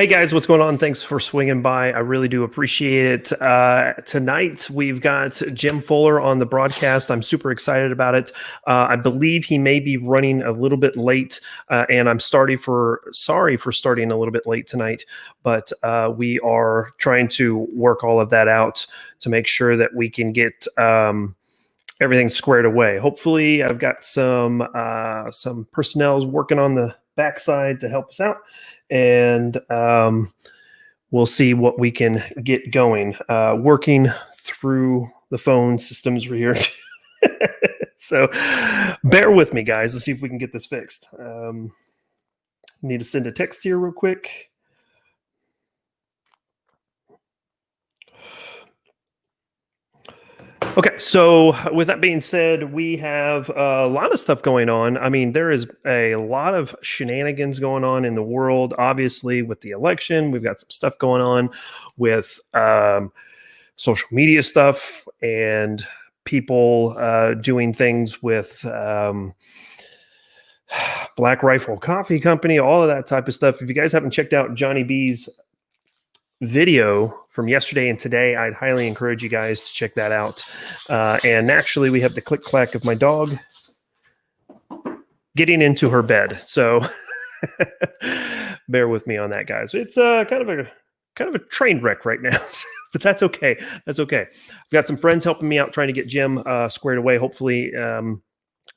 Hey guys, what's going on? Thanks for swinging by. I really do appreciate it. Tonight, we've got Jim Fuller on the broadcast. I'm super excited about it. I believe he may be running a little bit late, and I'm sorry for starting a little bit late tonight, but we are trying to work all of that out to make sure that we can get everything squared away. Hopefully, I've got some personnel working on the backside to help us out, and we'll see what we can get going. Working through the phone systems right here. So bear with me, guys. Let's see if we can get this fixed. Need to send a text here real quick. Okay, so with that being said, we have a lot of stuff going on. I mean, there is a lot of shenanigans going on in the world. Obviously, with the election, we've got some stuff going on with social media stuff and people doing things with Black Rifle Coffee Company, all of that type of stuff. If you guys haven't checked out Johnny B's video from yesterday and today, I'd highly encourage you guys to check that out. And naturally, we have the click clack of my dog getting into her bed. So bear with me on that, guys. It's kind of a train wreck right now, but that's okay. That's okay. I've got some friends helping me out trying to get Jim squared away. Hopefully,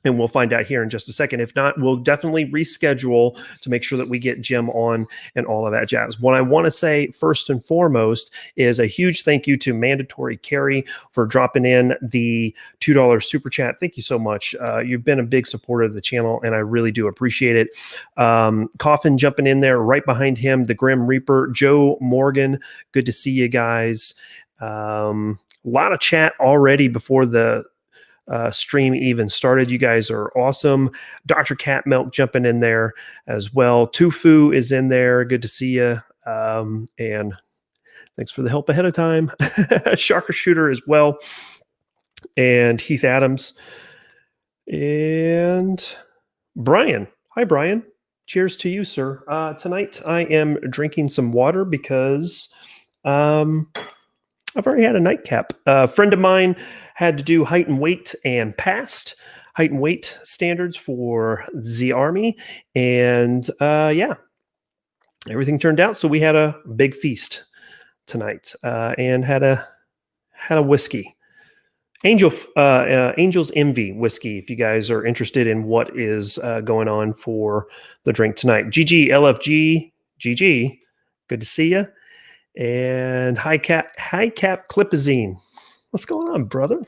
and we'll find out here in just a second. If not, we'll definitely reschedule to make sure that we get Jim on and all of that jazz. What I want to say first and foremost is a huge thank you to Mandatory Carry for dropping in the $2 super chat. Thank you so much. You've been a big supporter of the channel, and I really do appreciate it. Coffin jumping in there right behind him, the Grim Reaper, Joe Morgan. Good to see you guys. A lot of chat already before the stream even started. You guys are awesome. Dr. Cat Milk jumping in there as well. Tufu is in there. Good to see you. And thanks for the help ahead of time. Sharker Shooter as well. And Heath Adams. And Brian. Hi, Brian. Cheers to you, sir. Tonight I am drinking some water because I've already had a nightcap. A friend of mine had to do height and weight and passed height and weight standards for the Army. And yeah, everything turned out. So we had a big feast tonight and had a whiskey. Angel's Envy whiskey, if you guys are interested in what is going on for the drink tonight. GG, LFG, GG. Good to see you. And high cap clipazine. What's going on, brother?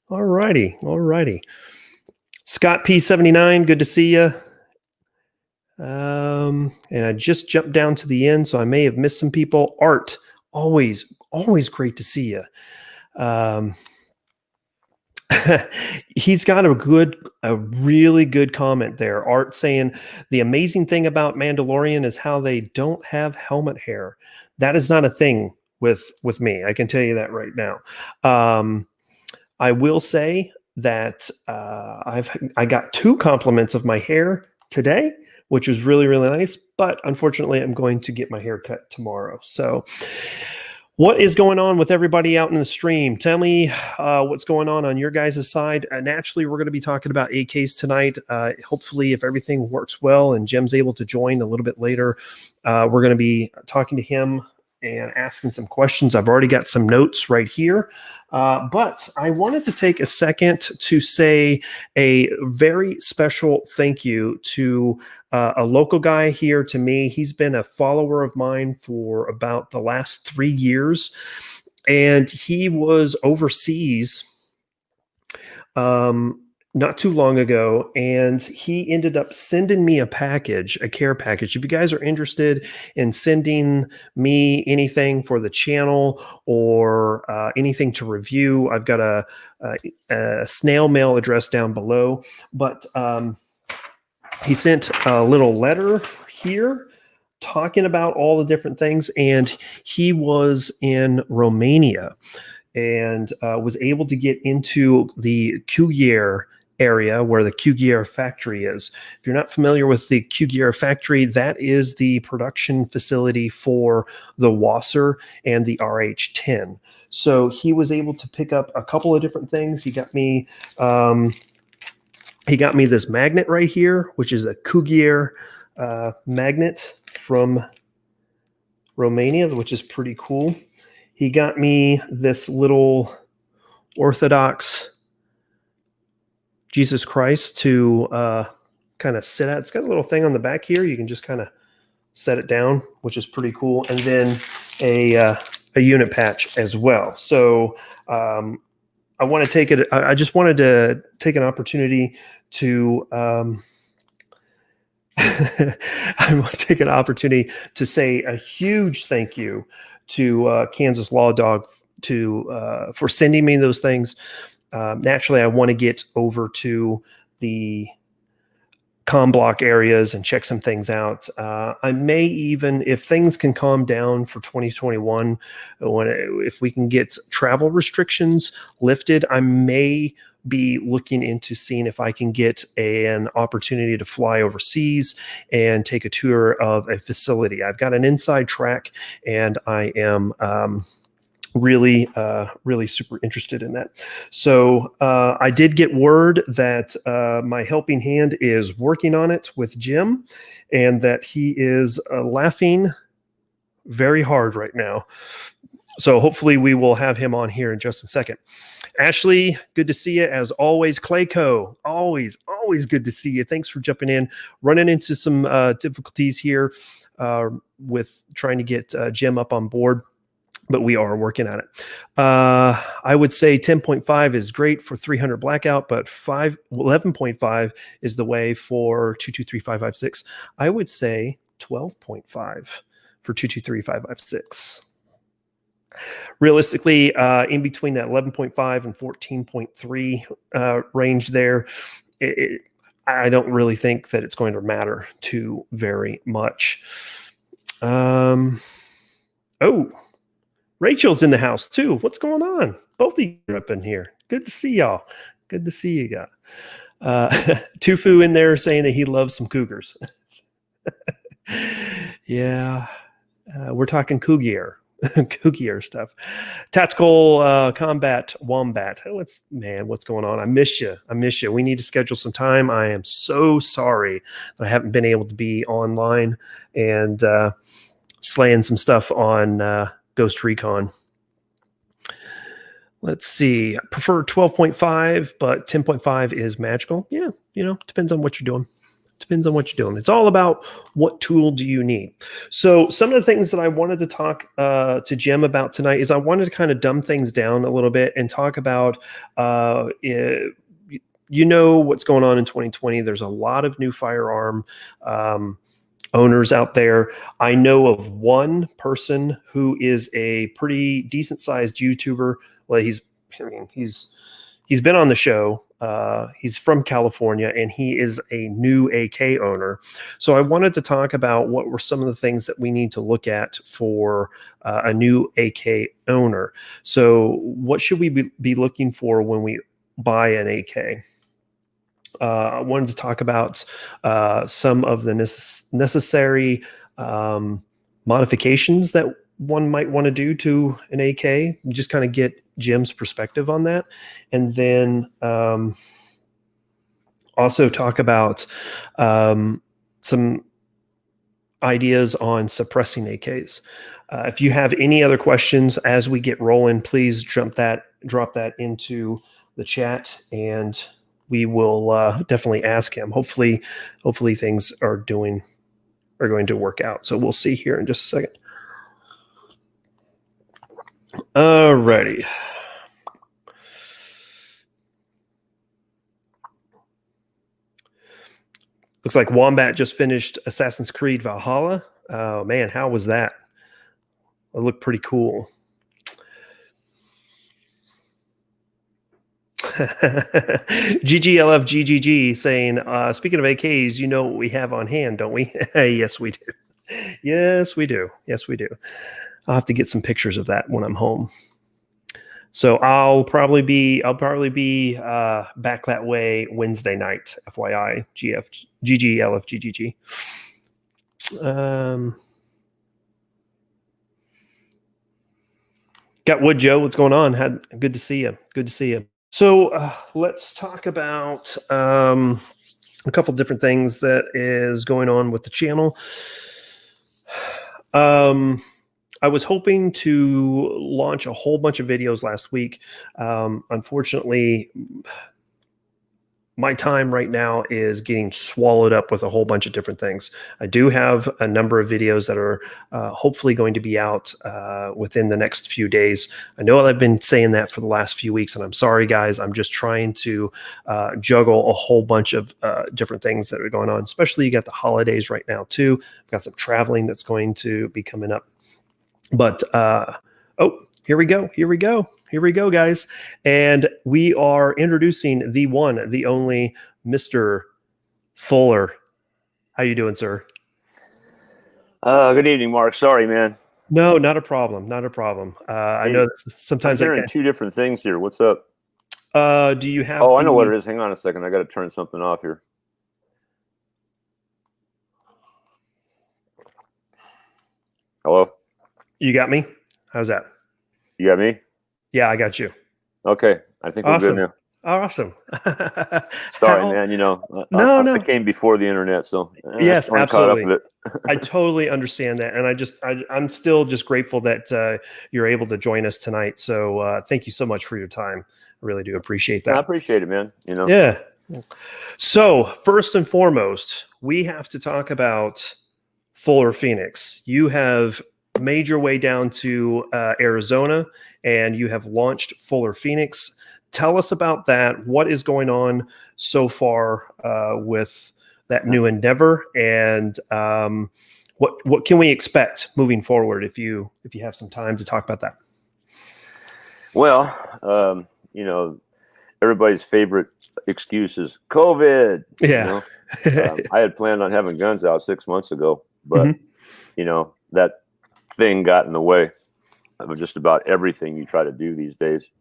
All righty. Scott P79, good to see you. And I just jumped down to the end, so I may have missed some people. Art, always great to see you. He's got a really good comment there. Art saying the amazing thing about Mandalorian is how they don't have helmet hair. That is not a thing with me. I can tell you that right now. I will say that I got 2 compliments of my hair today, which was really, really nice. But unfortunately, I'm going to get my hair cut tomorrow. So what is going on with everybody out in the stream? Tell me what's going on your guys' side. Naturally, we're going to be talking about AKs tonight. Hopefully, if everything works well and Jim's able to join a little bit later, we're going to be talking to him and asking some questions. I've already got some notes right here. But I wanted to take a second to say a very special thank you to a local guy here to me. He's been a follower of mine for about the last 3 years, and he was overseas not too long ago, and he ended up sending me a care package. If you guys are interested in sending me anything for the channel or anything to review, I've got a snail mail address down below. But he sent a little letter here talking about all the different things, and he was in Romania and was able to get into the Culier area where the Cugier factory is. If you're not familiar with the Cugier factory, that is the production facility for the Wasser and the RH10. So he was able to pick up a couple of different things. He got me this magnet right here, which is a Cugier magnet from Romania, which is pretty cool. He got me this little Orthodox Jesus Christ to kind of sit at. It's got a little thing on the back here. You can just kind of set it down, which is pretty cool. And then a unit patch as well. So I want to take it. I just wanted to take an opportunity to I want to take an opportunity to say a huge thank you to Kansas Law Dog for sending me those things. Naturally, I want to get over to the comm block areas and check some things out. I may even, if things can calm down for 2021, if we can get travel restrictions lifted, I may be looking into seeing if I can get an opportunity to fly overseas and take a tour of a facility. I've got an inside track, and I am really super interested in that. So I did get word that my helping hand is working on it with Jim, and that he is laughing very hard right now. So hopefully we will have him on here in just a second. Ashley, good to see you as always. Clayco, always good to see you. Thanks for jumping in. Running into some difficulties here with trying to get Jim up on board, but we are working on it. I would say 10.5 is great for 300 blackout, but 11.5 is the way for 223556. I would say 12.5 for 223556. Realistically, in between that 11.5 and 14.3 range there, I don't really think that it's going to matter too very much. Oh, Rachel's in the house too. What's going on? Both of you are up in here. Good to see y'all. Good to see you guys. Tufu in there saying that he loves some cougars. Yeah, we're talking Cugier. Cugier stuff. Tactical combat wombat. What's going on? I miss you. We need to schedule some time. I am so sorry that I haven't been able to be online and slaying some stuff on Ghost Recon. Let's see. I prefer 12.5, but 10.5 is magical. Yeah, depends on what you're doing. It's all about what tool do you need. So some of the things that I wanted to talk to Jim about tonight is I wanted to kind of dumb things down a little bit and talk about, what's going on in 2020. There's a lot of new firearm owners out there. I know of one person who is a pretty decent sized YouTuber. Well, he's been on the show. He's from California, and he is a new AK owner. So I wanted to talk about what were some of the things that we need to look at for a new AK owner. So what should we be looking for when we buy an AK? I wanted to talk about some of the necessary modifications that one might want to do to an AK, just kind of get Jim's perspective on that. And then also talk about some ideas on suppressing AKs. If you have any other questions as we get rolling, please drop that into the chat, and we will definitely ask him. Hopefully things are going to work out. So we'll see here in just a second. Alrighty. Looks like Wombat just finished Assassin's Creed Valhalla. Oh man, how was that? It looked pretty cool. GGLFGGG saying, speaking of AKs, you know what we have on hand, don't we? Yes, we do. Yes, we do. I'll have to get some pictures of that when I'm home. So I'll probably be back that way Wednesday night. FYI, GG, LF, GGG. Got Wood Joe. What's going on? Good to see you. Good to see you. So let's talk about a couple different things that is going on with the channel. I was hoping to launch a whole bunch of videos last week. Unfortunately, my time right now is getting swallowed up with a whole bunch of different things. I do have a number of videos that are hopefully going to be out within the next few days. I know I've been saying that for the last few weeks, and I'm sorry, guys. I'm just trying to juggle a whole bunch of different things that are going on, especially you got the holidays right now, too. I've got some traveling that's going to be coming up. But, oh, here we go. Here we go. Here we go, guys. And we are introducing the one, the only Mr. Fuller. How you doing, sir? Good evening, Mark. Sorry, man. No, not a problem. Not a problem. I know that sometimes I'm hearing two different things here. What's up? Do you have? Oh, I know what it is. Hang on a second. I got to turn something off here. Hello? You got me? How's that? You got me? Yeah, I got you. Okay. I think we're good now. Awesome. Sorry, man. You know, I came before the internet, so yes, absolutely. Caught up with it. I totally understand that, and I'm still just grateful that you're able to join us tonight. So thank you so much for your time. I really do appreciate that. I appreciate it, man. You know. Yeah. So first and foremost, we have to talk about FullerPHX. You have made your way down to Arizona, and you have launched FullerPHX. Tell us about that. What is going on so far with that new endeavor, and what can we expect moving forward? If you have some time to talk about that. Well, you know, everybody's favorite excuse is COVID. Yeah, you know? I had planned on having guns out 6 months ago, but you know, that thing got in the way of just about everything you try to do these days.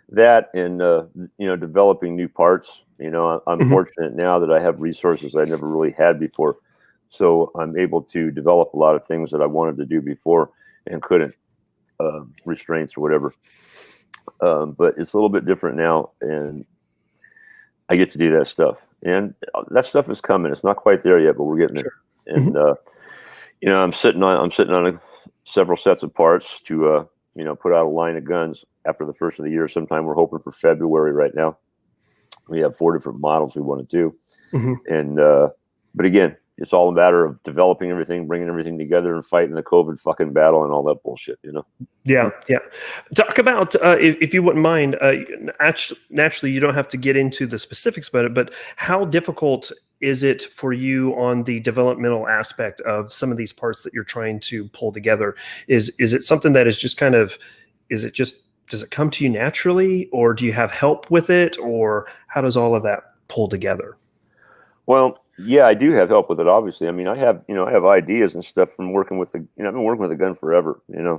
That and you know, developing new parts. You know, I'm fortunate now that I have resources I never really had before, so I'm able to develop a lot of things that I wanted to do before and couldn't, restraints or whatever. But it's a little bit different now, and I get to do that stuff, and that stuff is coming. It's not quite there yet, but we're getting there. And you know, I'm sitting on several sets of parts to you know, put out a line of guns after the first of the year. Sometime we're hoping for February right now. We have 4 different models we want to do. And, but again, it's all a matter of developing everything, bringing everything together and fighting the COVID fucking battle and all that bullshit, you know? Yeah. Yeah. Talk about, if you wouldn't mind, naturally you don't have to get into the specifics about it, but how difficult is it for you on the developmental aspect of some of these parts that you're trying to pull together? Is it something that is just kind of, does it come to you naturally, or do you have help with it, or how does all of that pull together? Well, yeah, I do have help with it. Obviously. I mean, I have ideas and stuff from working with I've been working with a gun forever, you know,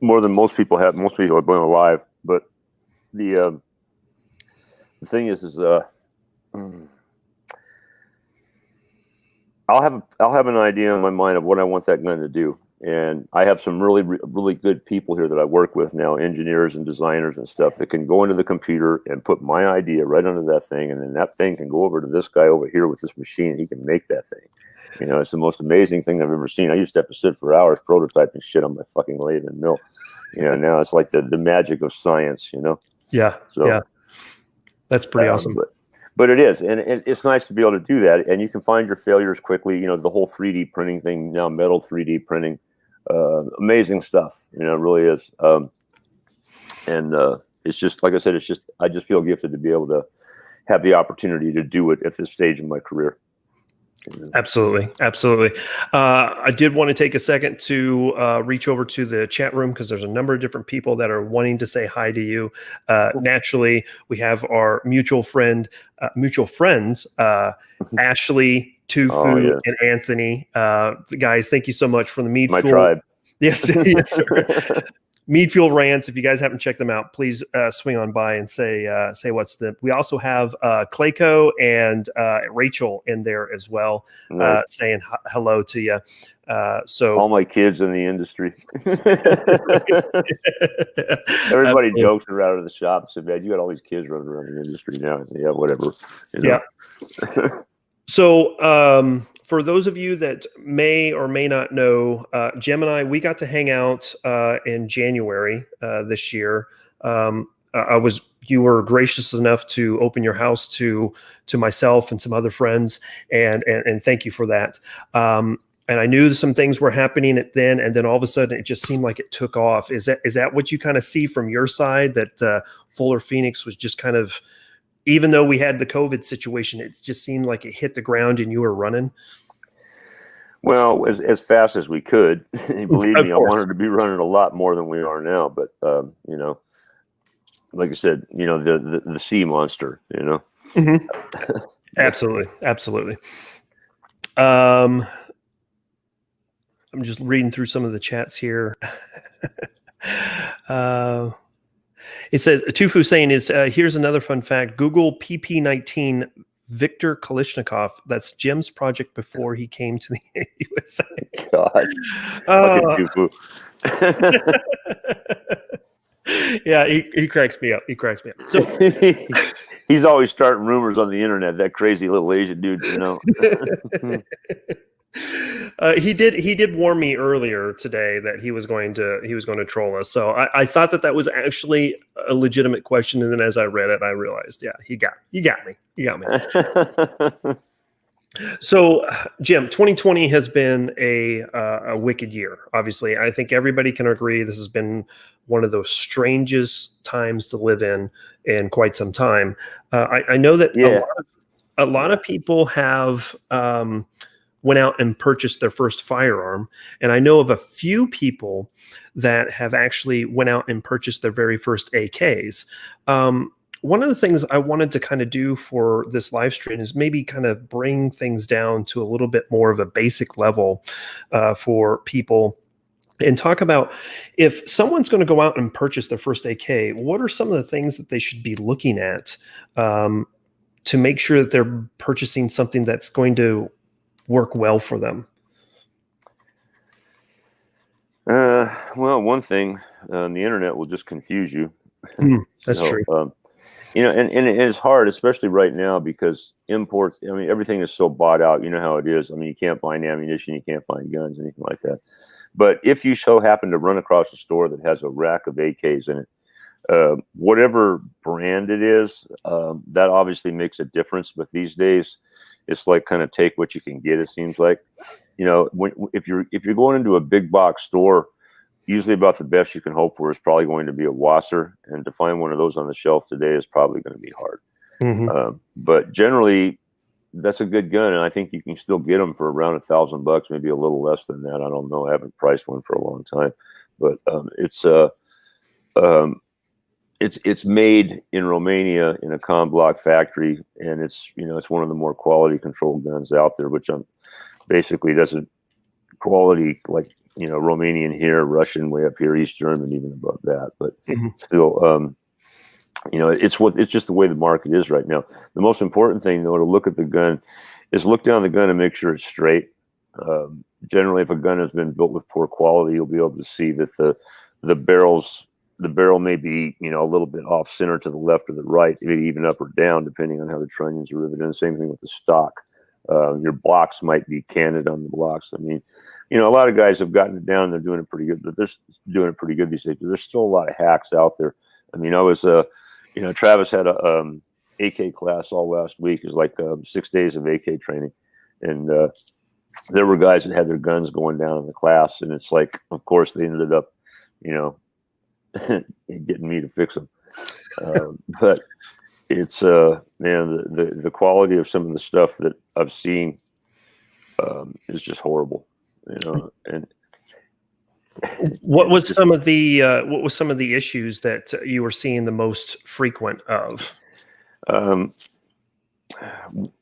more than most people have. Most people have been alive, but the thing is I'll have an idea in my mind of what I want that gun to do. And I have some really good people here that I work with now, engineers and designers and stuff, that can go into the computer and put my idea right under that thing. And then that thing can go over to this guy over here with this machine, and he can make that thing. You know, it's the most amazing thing I've ever seen. I used to have to sit for hours prototyping shit on my fucking lathe and mill. You know, now it's like the magic of science, you know? Yeah. So, yeah. That's pretty awesome. But it is, and it's nice to be able to do that. And you can find your failures quickly. You know, the whole 3D printing thing now, metal 3D printing, amazing stuff. You know, it really is. And it's just, like I said, I just feel gifted to be able to have the opportunity to do it at this stage in my career. Absolutely. Absolutely. I did want to take a second to reach over to the chat room, because there's a number of different people that are wanting to say hi to you. Naturally, we have our mutual friends, Ashley, Tufu, and Anthony. Guys, thank you so much for the mead. My tribe. Yes, yes, sir. Mead Fuel Rants. If you guys haven't checked them out, please swing on by and say what's the. We also have Clayco and Rachel in there as well, saying hello to you. So all my kids in the industry. Everybody jokes around in the shop and said, "Man, you got all these kids running around the industry now." I said, "Yeah, whatever." You know? Yeah. So for those of you that may or may not know, Jim and I, we got to hang out in January this year. You were gracious enough to open your house to myself and some other friends, and thank you for that. And I knew some things were happening then, and then all of a sudden it just seemed like it took off. Is that what you kind of see from your side, that FullerPHX was just kind of, even though we had the COVID situation, it just seemed like it hit the ground and you were running? Well, as fast as we could. Believe me, I wanted to be running a lot more than we are now. But, you know, like I said, you know, the sea monster, you know. Mm-hmm. Absolutely. I'm just reading through some of the chats here. It says, Tufu saying is, here's another fun fact. Google PP19 Viktor Kalishnikov. That's Jim's project before he came to the USA. God. Yeah, he cracks me up. So he's always starting rumors on the internet, that crazy little Asian dude, you know. He did warn me earlier today that he was going to troll us. So I thought that was actually a legitimate question, and then as I read it, I realized, yeah, he got me. So, Jim, 2020 has been a wicked year. Obviously, I think everybody can agree this has been one of those strangest times to live in quite some time. I know that a lot of people have went out and purchased their first firearm, and I know of a few people that have actually went out and purchased their very first AKs. One of the things I wanted to kind of do for this live stream is maybe kind of bring things down to a little bit more of a basic level for people, and talk about, if someone's going to go out and purchase their first AK, what are some of the things that they should be looking at to make sure that they're purchasing something that's going to work well for them? Well, one thing, the internet will just confuse you. That's true. You know, and it is hard, especially right now, because imports, I mean, everything is so bought out. You know how it is. I mean, you can't find ammunition, you can't find guns, anything like that. But if you so happen to run across a store that has a rack of AKs in it, whatever brand it is, that obviously makes a difference. But these days, it's like kind of take what you can get, it seems like. You know, if you're going into a big box store, usually about the best you can hope for is probably going to be a Wasser, and to find one of those on the shelf today is probably going to be hard. Mm-hmm. But generally, that's a good gun, and I think you can still get them for around $1,000, maybe a little less than that. I don't know. I haven't priced one for a long time, but it's made in Romania in a comm block factory, and it's one of the more quality controlled guns out there, which basically doesn't quality like, you know, Romanian here, Russian way up here, East German even above that. But still, you know, it's just the way the market is right now. The most important thing, though, to look at the gun is look down the gun and make sure it's straight. Generally, if a gun has been built with poor quality, you'll be able to see that the barrel may be, you know, a little bit off center to the left or the right, maybe even up or down, depending on how the trunnions are riveted. And the same thing with the stock. Your blocks might be canted on the blocks. I mean, you know, a lot of guys have gotten it down. They're doing it pretty good, but they're doing it pretty good these days. But there's still a lot of hacks out there. I mean, I was, you know, Travis had a AK class all last week. It was like 6 days of AK training. And there were guys that had their guns going down in the class. And it's like, of course, they ended up, you know, getting me to fix them. But it's, man, the quality of some of the stuff that I've seen is just horrible, you know. And what was some of the issues that you were seeing the most frequent of?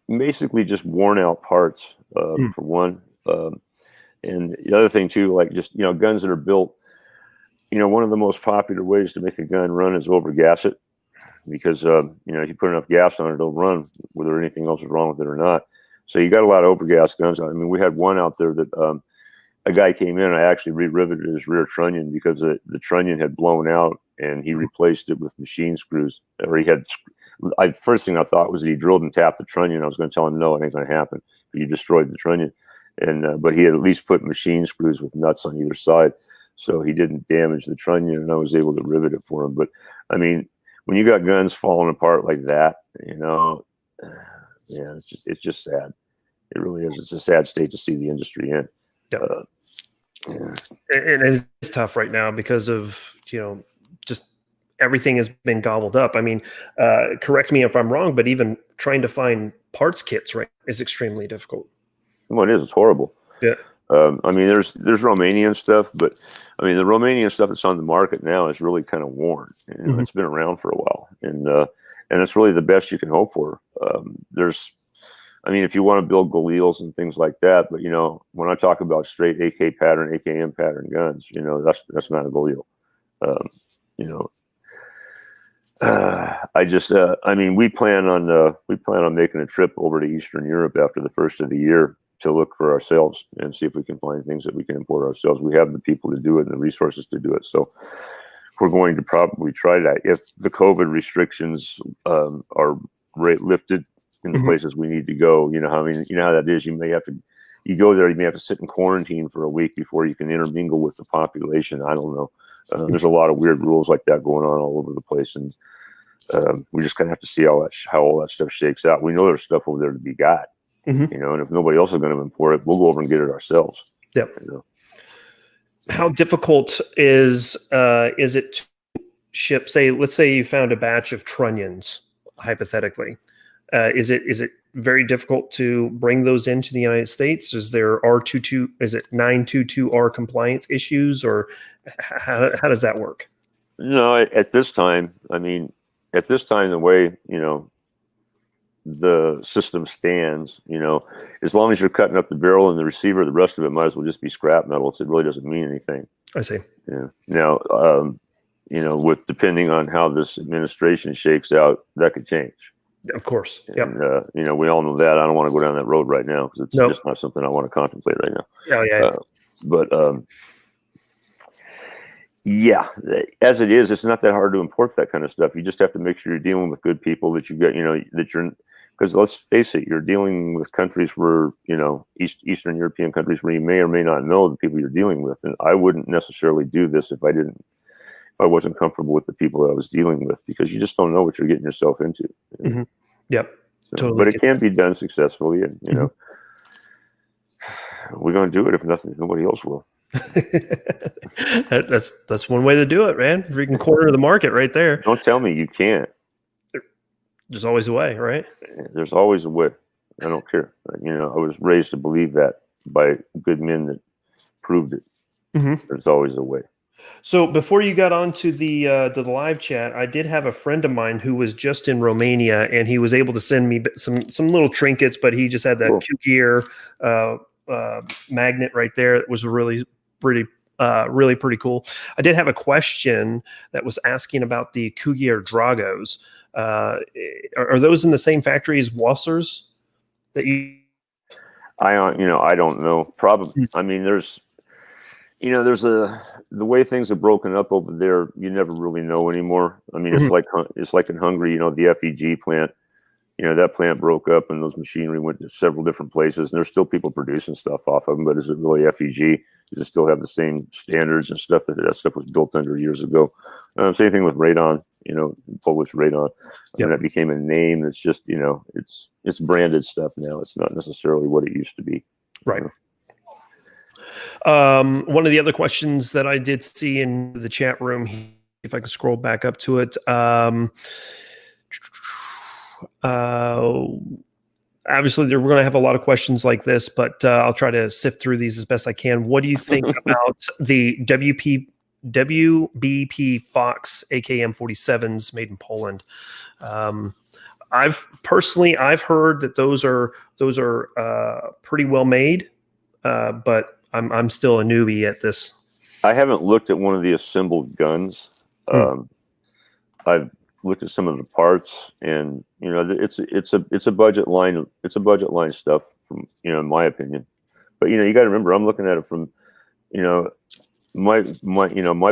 Basically just worn out parts, for one. And the other thing too, like just, you know, guns that are built one of the most popular ways to make a gun run is overgas it, because if you put enough gas on it, it'll run whether anything else is wrong with it or not. So you got a lot of overgas guns. I mean, we had one out there that a guy came in. I actually re-riveted his rear trunnion because the trunnion had blown out, and he replaced it with machine screws. Or he had. First thing I thought was that he drilled and tapped the trunnion. I was going to tell him, no, it ain't going to happen. You destroyed the trunnion, and but he had at least put machine screws with nuts on either side, so he didn't damage the trunnion, and I was able to rivet it for him. But I mean, when you got guns falling apart like that, yeah, it's just sad. It really is. It's a sad state to see the industry in. Yeah. And it's tough right now because of, just everything has been gobbled up. I mean, correct me if I'm wrong, but even trying to find parts kits is extremely difficult. Well, it is. It's horrible. Yeah. I mean, there's Romanian stuff, but I mean, the Romanian stuff that's on the market now is really kind of worn. It's been around for a while, and it's really the best you can hope for. If you want to build Galils and things like that, but when I talk about straight AK pattern, AKM pattern guns, that's not a Galil. We plan on making a trip over to Eastern Europe after the first of the year to look for ourselves and see if we can find things that we can import ourselves. We have the people to do it and the resources to do it. So we're going to probably try that. If the COVID restrictions are lifted in the places we need to go, how that is. You go there, you may have to sit in quarantine for a week before you can intermingle with the population. I don't know. There's a lot of weird rules like that going on all over the place, and we just kind of have to see how all that stuff shakes out. We know there's stuff over there to be got, and if nobody else is going to import it, we'll go over and get it ourselves. Yep. How difficult is it to ship? Let's say you found a batch of trunnions, hypothetically. Is it very difficult to bring those into the United States? Is there R22? Is it 922R compliance issues, or how does that work? No, at this time, the way the system stands, as long as you're cutting up the barrel and the receiver, the rest of it might as well just be scrap metal. It really doesn't mean anything. I see. Yeah. Now, with depending on how this administration shakes out, that could change. Of course. Yep. And, we all know that. I don't want to go down that road right now because it's just not something I want to contemplate right now. As it is, it's not that hard to import that kind of stuff. You just have to make sure you're dealing with good people, that you get, because let's face it, you're dealing with countries where, Eastern European countries where you may or may not know the people you're dealing with. And I wouldn't necessarily do this if I wasn't comfortable with the people that I was dealing with, because you just don't know what you're getting yourself into. Yep. So, totally. But it can be done successfully, and we're going to do it if nobody else will. That's one way to do it, man. Freaking corner the market right there. Don't tell me you can't. There's always a way, right? There's always a way. I don't care. I was raised to believe that by good men that proved it. There's always a way. So before you got onto the live chat, I did have a friend of mine who was just in Romania, and he was able to send me some little trinkets, but he just had that Q-Gear magnet right there. That was really pretty cool. I did have a question that was asking about the Q-Gear Dragos. Are those in the same factory as Wassers that you? I don't know. Probably. There's the way things are broken up over there. You never really know anymore. It's like in Hungary. The FEG plant. That plant broke up, and those machinery went to several different places. And there's still people producing stuff off of them. But is it really FEG? Does it still have the same standards and stuff that stuff was built under years ago? Same thing with radon. Polish radon. That became a name. It's just it's branded stuff now. It's not necessarily what it used to be. Right. One of the other questions that I did see in the chat room, if I can scroll back up to it, obviously we're going to have a lot of questions like this, but I'll try to sift through these as best I can. What do you think about the WBP Fox AKM 47s made in Poland? I've heard that those are pretty well made, but I'm still a newbie at this. I haven't looked at one of the assembled guns. Um, I've looked at some of the parts, and it's a budget line. It's a budget line stuff, from in my opinion. But you got to remember, I'm looking at it from you know my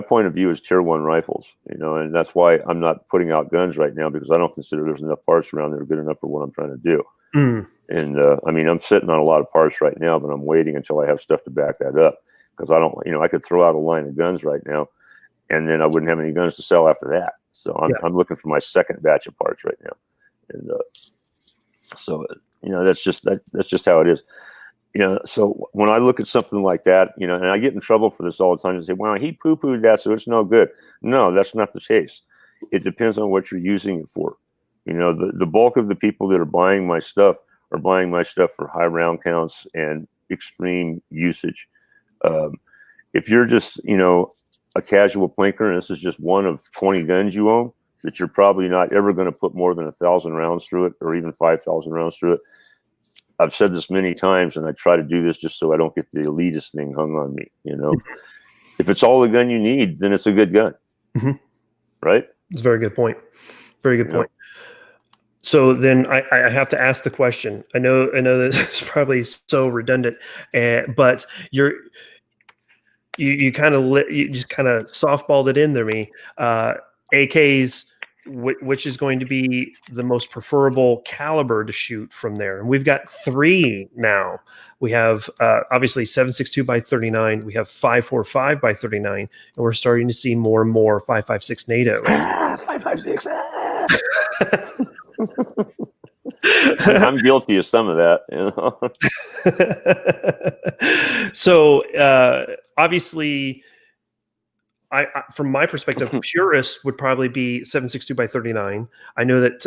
point of view is tier 1 rifles. And that's why I'm not putting out guns right now, because I don't consider there's enough parts around that are good enough for what I'm trying to do. And I'm sitting on a lot of parts right now, but I'm waiting until I have stuff to back that up, because I don't, I could throw out a line of guns right now, and then I wouldn't have any guns to sell after that. So I'm looking for my second batch of parts right now, and so that's just how it is. So when I look at something like that, and I get in trouble for this all the time, and say, "Well, he poo-pooed that, so it's no good." No, that's not the case. It depends on what you're using it for. The bulk of the people that are buying my stuff are buying my stuff for high round counts and extreme usage. If you're just, a casual plinker, and this is just one of 20 guns you own, that you're probably not ever going to put more than 1,000 rounds through it, or even 5,000 rounds through it. I've said this many times, and I try to do this just so I don't get the elitist thing hung on me. If it's all the gun you need, then it's a good gun, right? It's a very good point. Very good point. So then I have to ask the question. I know that it's probably so redundant, but you just kind of softballed it in there, me. AKs, which is going to be the most preferable caliber to shoot from there? And we've got 3 now. We have obviously 7.62 by 39. We have 5.45 by 39, and we're starting to see more and more 5.56 NATO. 5.56. I'm guilty of some of that. So obviously, I from my perspective, purists would probably be 7.62 by 39. I know that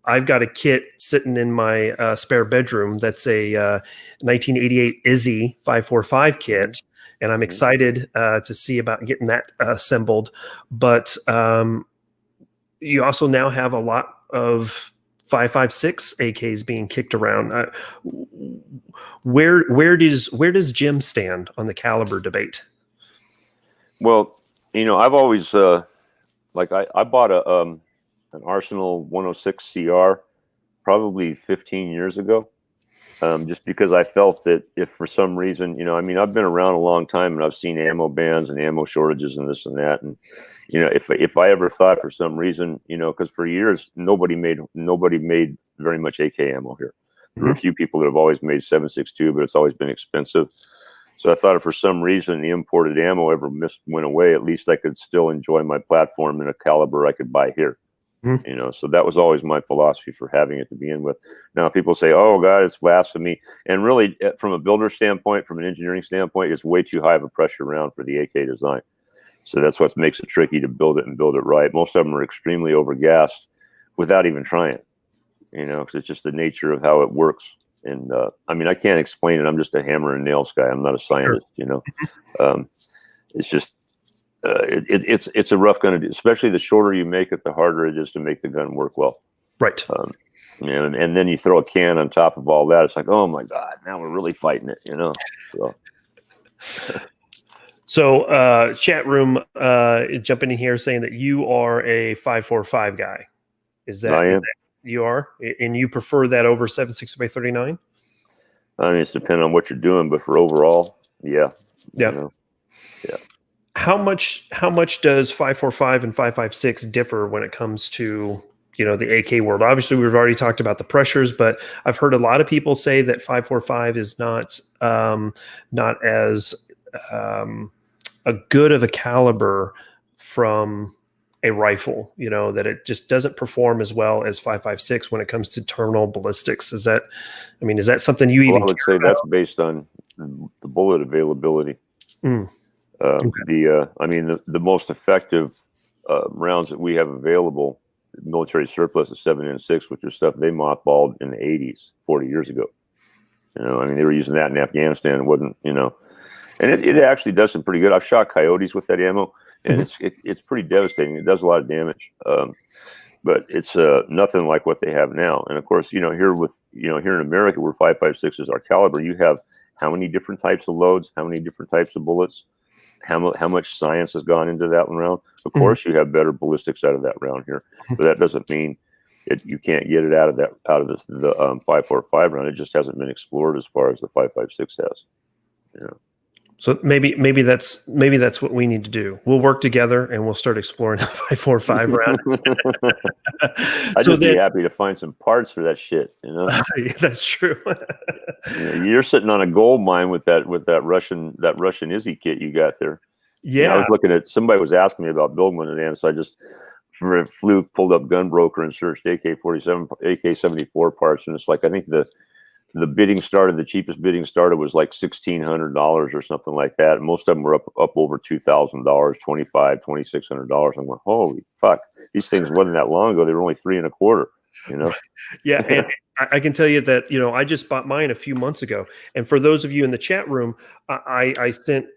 I've got a kit sitting in my spare bedroom that's a 1988 Izzy 5.45 kit, and I'm excited to see about getting that assembled. But you also now have a lot of 5.56 AKs being kicked around. Where does Jim stand on the caliber debate? Well, I've always I bought an Arsenal 106 CR probably 15 years ago, just because I felt that if for some reason, I've been around a long time, and I've seen ammo bans and ammo shortages and this and that, and if I ever thought for some reason, because for years nobody made very much AK ammo here. There were a few people that have always made 7.62, but it's always been expensive. So I thought if for some reason the imported ammo ever went away, at least I could still enjoy my platform in a caliber I could buy here. So that was always my philosophy for having it to begin with. Now people say, "Oh God, it's blasphemy," and really, from a builder standpoint, from an engineering standpoint, it's way too high of a pressure round for the AK design. So that's what makes it tricky to build it and build it right. Most of them are extremely overgassed without even trying, because it's just the nature of how it works. And I can't explain it. I'm just a hammer and nails guy. I'm not a scientist. It's just it's a rough gun to do. Especially the shorter you make it, the harder it is to make the gun work well. Right. And then you throw a can on top of all that. It's like, oh my God, now we're really fighting it. So chat room jumping in here saying that you are a 5.45 guy. Is that? I am. You are, and you prefer that over 7.60 by 39? It's depending on what you're doing, but for overall, yeah. Yeah. How much does 5.45 and 5.56 differ when it comes to the AK world? Obviously, we've already talked about the pressures, but I've heard a lot of people say that 5.45 is not as a good of a caliber from a rifle, that it just doesn't perform as well as 5.56 when it comes to terminal ballistics. Is that something you even? I would say about? That's based on the bullet availability. Okay. The most effective rounds that we have available, military surplus, is 7.6, which is stuff they mothballed in the 80s, 40 years ago. They were using that in Afghanistan. It wasn't, and it actually does some pretty good. I've shot coyotes with that ammo. And it's pretty devastating. It does a lot of damage, but it's nothing like what they have now. And of course, here in America, where 5.56 is our caliber, you have how many different types of loads, how many different types of bullets. how much science has gone into that round. Of course, you have better ballistics out of that round here, but that doesn't mean you can't get it out of the 5.45 round. It just hasn't been explored as far as the 5.56 has. You know. So maybe that's what we need to do. We'll work together and we'll start exploring the 5.45 round. I'd just be happy to find some parts for that shit. You know, that's true. You're sitting on a gold mine with that Russian Izzy kit you got there. Yeah, you know, I was looking at, somebody was asking me about building one today, and so I just pulled up Gunbroker and searched AK-47, AK-74 parts, and it's like I think the bidding started, the cheapest bidding started was like $1,600 or something like that. And most of them were up over $2,000, $2,500, $2,600. I'm like, holy fuck! These things wasn't that long ago. They were only $3.25. You know. Yeah, and I can tell you that, you know, I just bought mine a few months ago. And for those of you in the chat room, I sent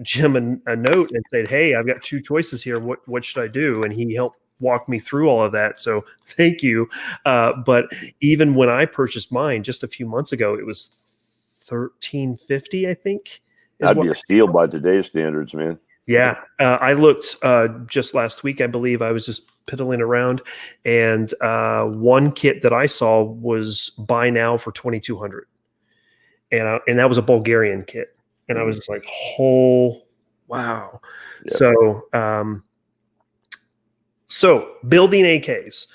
Jim a note and said, hey, I've got two choices here. What should I do? And he helped walk me through all of that. So thank you. But even when I purchased mine just a few months ago, it was $1,350, I think. That'd be a steal by today's standards, man. Yeah, I looked just last week, I believe. I was just piddling around, and one kit that I saw was buy now for $2,200, and that was a Bulgarian kit, and I was just like, oh, wow. Yep. So building AKs,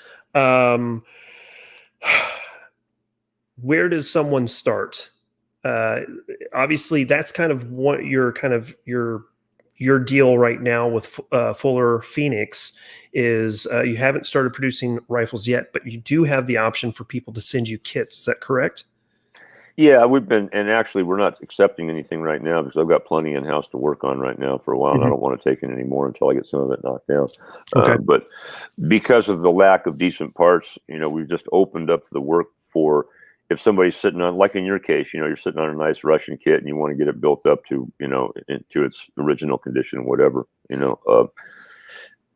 where does someone start? Obviously, that's kind of what your deal right now with FullerPHX is. You haven't started producing rifles yet, but you do have the option for people to send you kits. Is that correct? Yeah, we've been, and actually we're not accepting anything right now because I've got plenty in-house to work on right now for a while, and I don't want to take in any more until I get some of it knocked down. Okay. But because of the lack of decent parts, you know, we've just opened up the work for, if somebody's sitting on, like in your case, you know, you're sitting on a nice Russian kit and you want to get it built up to, you know, into its original condition, whatever, you know.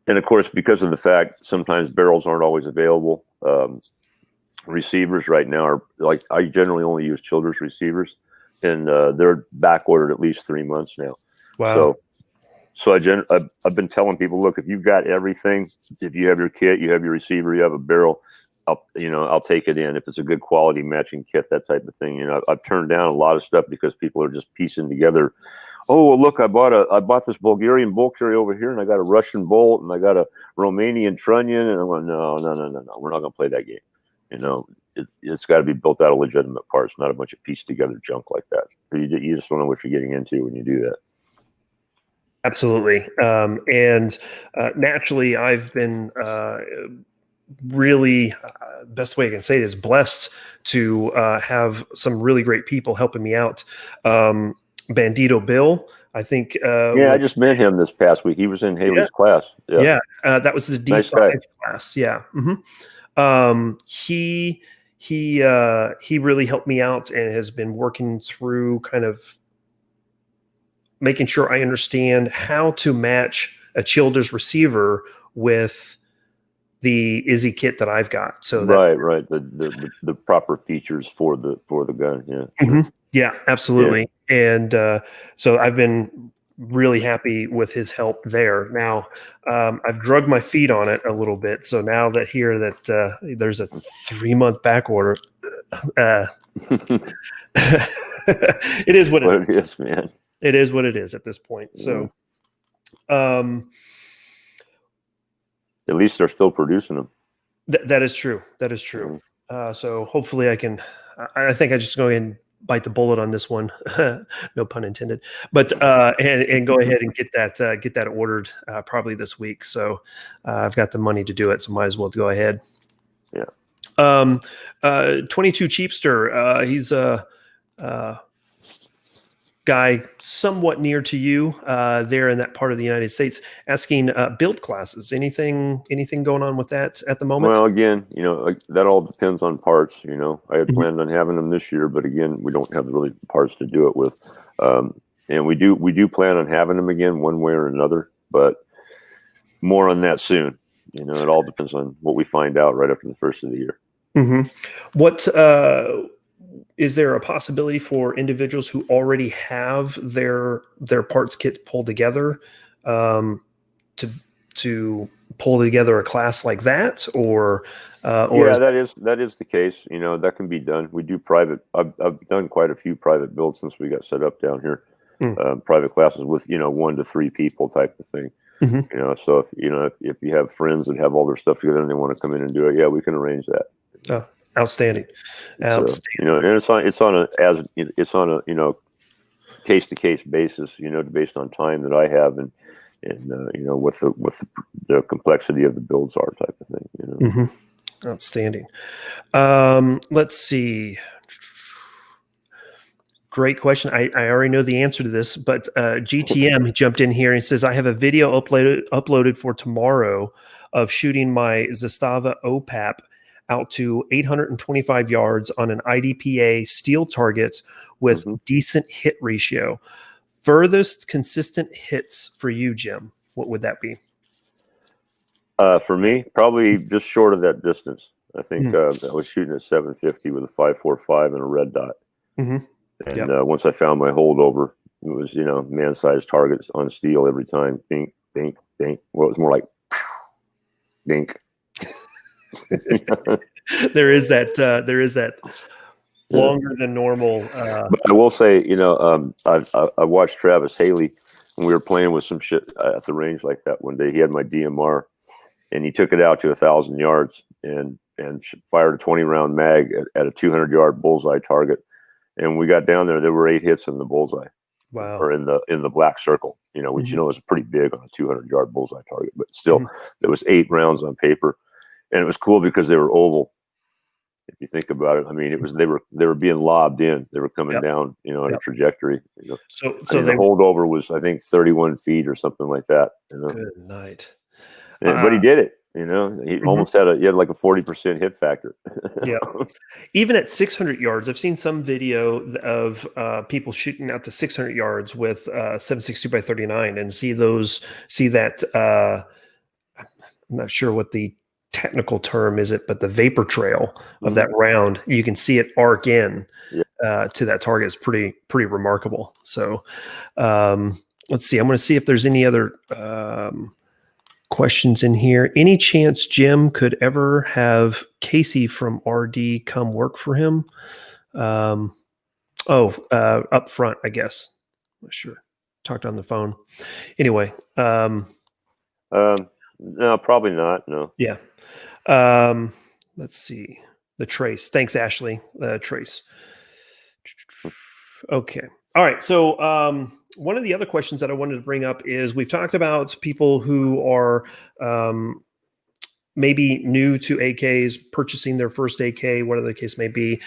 And of course, because of the fact sometimes barrels aren't always available, receivers right now are like, I generally only use Childress receivers, and they're back ordered at least 3 months now. Wow. So I've been telling people, look, if you've got everything, if you have your kit, you have your receiver, you have a barrel, I'll take it in if it's a good quality matching kit, that type of thing. You know, I've turned down a lot of stuff because people are just piecing together. Oh, well, look, I bought this Bulgarian bolt carry over here, and I got a Russian bolt, and I got a Romanian trunnion, and I'm like, no, we're not gonna play that game. You know, it's got to be built out of legitimate parts, not a bunch of pieced together junk like that. You just don't know what you're getting into when you do that. Absolutely. And naturally, I've been really, best way I can say it is blessed to have some really great people helping me out. Bandito Bill, I think. I just met him this past week. He was in Haley's class. Yeah, that was the D5 class. Yeah. He really helped me out and has been working through kind of making sure I understand how to match a Childress receiver with the Izzy kit that I've got. So that's right. The proper features for the gun. Yeah. Yeah, absolutely. Yeah. And so I've been really happy with his help there. Now, I've drugged my feet on it a little bit. So now that there's a 3-month back order, it is what it is, man. It is what it is at this point. So, at least they're still producing them. That is true. That is true. So hopefully I think I just go ahead and bite the bullet on this one. No pun intended, but, and go ahead and get that ordered, probably this week. So, I've got the money to do it. So might as well go ahead. Yeah. 22 Cheapster. He's a guy somewhat near to you, there in that part of the United States, asking build classes. Anything going on with that at the moment? Well, again, you know, that all depends on parts. You know, I had planned on having them this year, but again, we don't have really parts to do it with. And we do plan on having them again one way or another, but more on that soon. You know, it all depends on what we find out right after the first of the year. is there a possibility for individuals who already have their parts kit pulled together um, to pull together a class like that, or Yeah, is that is the case. You know, that can be done. We do private. I've done quite a few private builds since we got set up down here. Private classes with 1 to 3 people type of thing. Mhm. You know, so if you have friends that have all their stuff together and they want to come in and do it, yeah, we can arrange that. Oh, outstanding. And it's on a case to case basis. Based on time that I have and what the complexity of the builds are type of thing. Mm-hmm. Outstanding. Let's see. Great question. I already know the answer to this, but GTM jumped in here and says, I have a video uploaded for tomorrow of shooting my Zastava OPAP out to 825 yards on an IDPA steel target with decent hit ratio. Furthest consistent hits for you, Jim, what would that be? For me, probably just short of that distance. I think I was shooting at 750 with a 5.45 and a red dot. And once I found my holdover, it was, man-sized targets on steel every time. Dink, dink, dink. Well, it was more like dink. There is that longer than normal. But I will say, I watched Travis Haley when we were playing with some shit at the range like that one day. He had my DMR, and he took it out to 1,000 yards and fired a 20-round mag at a 200-yard bullseye target. And we got down there were 8 hits in the bullseye. Wow. Or in the black circle, which is pretty big on a 200-yard bullseye target, but still there was 8 rounds on paper. And it was cool because they were oval. If you think about it, I mean, they were being lobbed in. They were coming down, on a trajectory. So the holdover was, I think, 31 feet or something like that. Good night. But he did it. He almost had like a 40% hit factor. Yeah. Even at 600 yards, I've seen some video of people shooting out to 600 yards with 7.62 by 39 and see that. I'm not sure what the technical term is it, but the vapor trail of that round, you can see it arc in to that target is pretty remarkable. So let's see. I'm going to see if there's any other questions in here. Any chance Jim could ever have Casey from RD come work for him? Up front, I guess. I'm not sure. Talked on the phone. Anyway. No, probably not. No. Yeah. Let's see. The trace. Thanks, Ashley. Trace. Okay. All right. So one of the other questions that I wanted to bring up is we've talked about people who are maybe new to AKs, purchasing their first AK, whatever the case may be.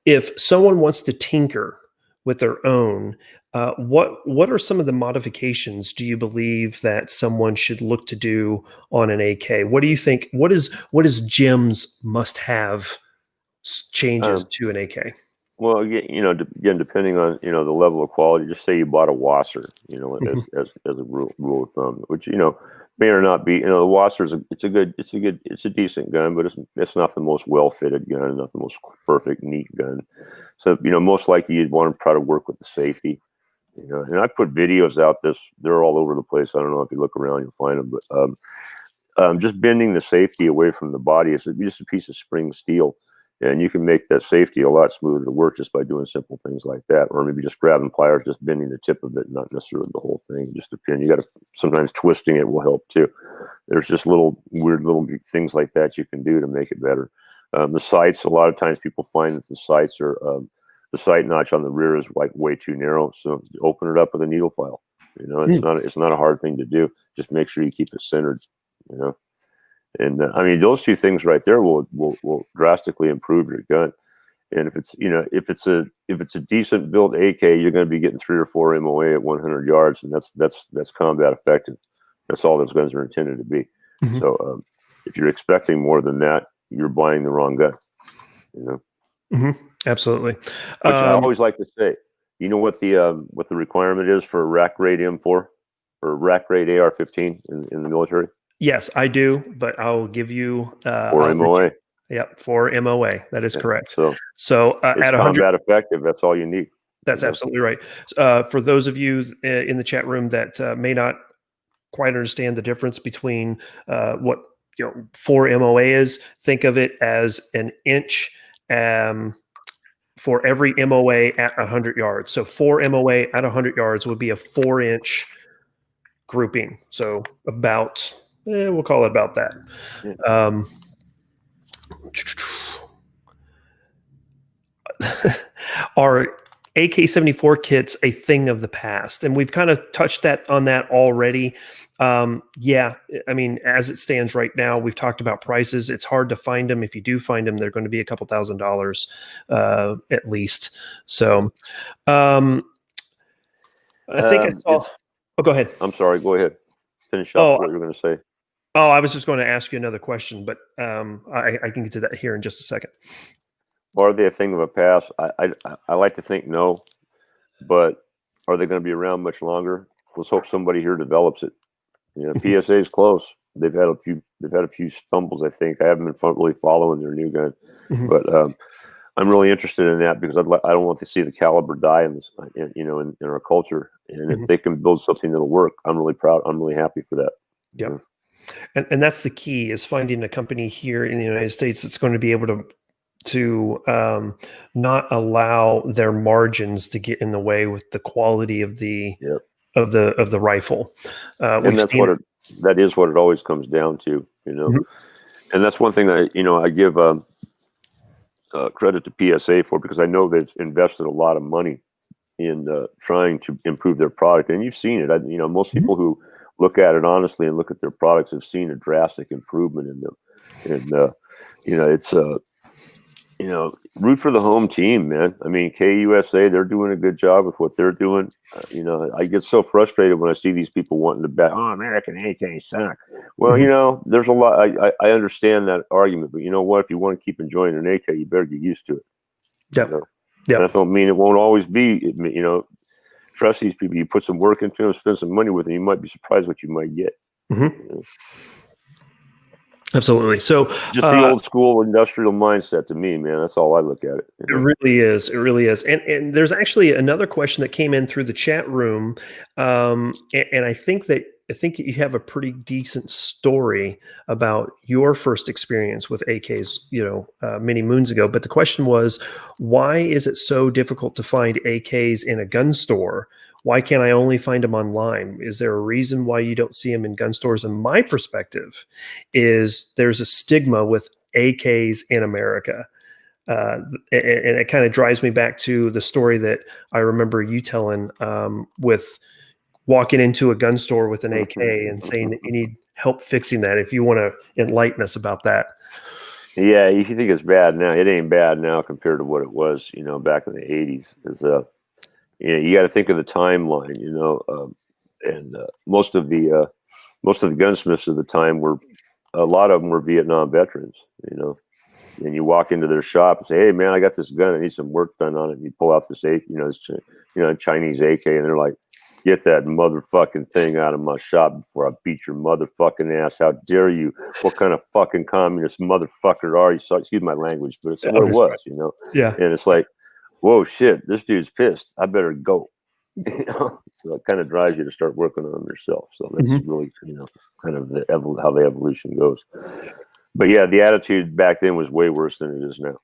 If someone wants to tinker with their own, what are some of the modifications do you believe that someone should look to do on an AK? What do you think? What is Jim's must-have changes to an AK? Well, again, depending on the level of quality, just say you bought a Wasser, as a rule of thumb, which may or not be. The Wasser it's a decent gun, but it's not the most well fitted gun, not the most perfect, neat gun. So most likely you'd want to try to work with the safety. And I put videos out. They're all over the place. I don't know if you look around, you'll find them, but just bending the safety away from the body is just a piece of spring steel. And you can make that safety a lot smoother to work just by doing simple things like that, or maybe just grabbing pliers, just bending the tip of it, not necessarily the whole thing, just a pin. You got to sometimes twisting it will help too. There's just weird little things like that you can do to make it better. The sights, a lot of times people find that the sights are the sight notch on the rear is like way too narrow, so open it up with a needle file. It's not a hard thing to do. Just make sure you keep it centered. And I mean, those two things right there will drastically improve your gun. And if it's a decent built AK, you're going to be getting 3 or 4 MOA at 100 yards, and that's combat effective. That's all those guns are intended to be. So if you're expecting more than that, you're buying the wrong gun. Absolutely. Which I always like to say. You know what the requirement is for a rack grade M4 or rack grade AR-15 in the military? Yes, I do, but I'll give you 4 MOA. Yep, 4 MOA. That is correct. So it's at 100, combat effective. That's all you need. that's absolutely right. For those of you in the chat room that may not quite understand the difference between what 4 MOA is, think of it as an inch for every MOA at 100 yards. So 4 MOA at 100 yards would be a 4-inch grouping. So about, we'll call it about that. Yeah. Are AK-74 kits a thing of the past? And we've kind of touched on that already. Yeah, I mean, as it stands right now, we've talked about prices. It's hard to find them. If you do find them, they're going to be a couple $1,000s at least. So I think I saw. Oh, go ahead. I'm sorry. Go ahead. Finish up what you were going to say. Oh, I was just going to ask you another question, but I can get to that here in just a second. Are they a thing of a past? I like to think no, but are they going to be around much longer? Let's hope somebody here develops it. PSA is close. They've had a few stumbles. I think I haven't been really following their new gun, but I'm really interested in that because I don't want to see the caliber die in this, in our culture. And if they can build something that'll work, I'm really proud. I'm really happy for that. Yeah, and that's the key, is finding a company here in the United States that's going to be able to not allow their margins to get in the way with the quality of the of the rifle. And that is what it always comes down to, And that's one thing that I give credit to PSA for, because I know they've invested a lot of money in trying to improve their product, and you've seen it. Most people who look at it honestly and look at their products have seen a drastic improvement in them, and it's root for the home team, man. I mean, KUSA, they're doing a good job with what they're doing. I get so frustrated when I see these people wanting to bet, oh, American AK suck. Well, there's a lot. I understand that argument, but you know what? If you want to keep enjoying an AK, you better get used to it. Yeah. That don't mean it won't always be. Trust these people. You put some work into them, spend some money with them, you might be surprised what you might get. Absolutely. So just the old school industrial mindset to me, man. That's all I look at it. It really is. It really is. And there's actually another question that came in through the chat room. And I think you have a pretty decent story about your first experience with AKs, many moons ago. But the question was, why is it so difficult to find AKs in a gun store? Why can't I only find them online? Is there a reason why you don't see them in gun stores? And my perspective is there's a stigma with AKs in America. And it kind of drives me back to the story that I remember you telling with walking into a gun store with an AK and saying that you need help fixing that. If you want to enlighten us about that. Yeah, you think it's bad now. It ain't bad now compared to what it was, back in the 80s. Because you got to think of the timeline, and most of the gunsmiths of the time a lot of them were Vietnam veterans, and you walk into their shop and say, hey man, I got this gun, I need some work done on it. And you pull out this AK, Chinese AK, and they're like, get that motherfucking thing out of my shop before I beat your motherfucking ass. How dare you? What kind of fucking communist motherfucker are you? So, excuse my language, but it's what it was, Yeah. And it's like, whoa, shit, this dude's pissed. I better go. So it kind of drives you to start working on them yourself. So that's really, kind of how the evolution goes. But yeah, the attitude back then was way worse than it is now.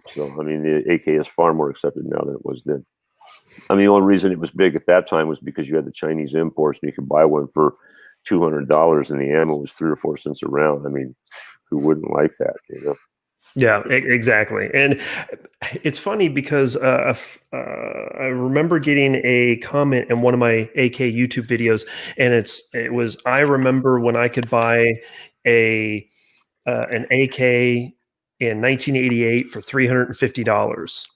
So, I mean, the AK is far more accepted now than it was then. I mean, the only reason it was big at that time was because you had the Chinese imports and you could buy one for $200 and the ammo was 3 or 4 cents a round. I mean, who wouldn't like that, Yeah, exactly. And it's funny because I remember getting a comment in one of my AK YouTube videos, and it was, I remember when I could buy an AK in 1988 for $350.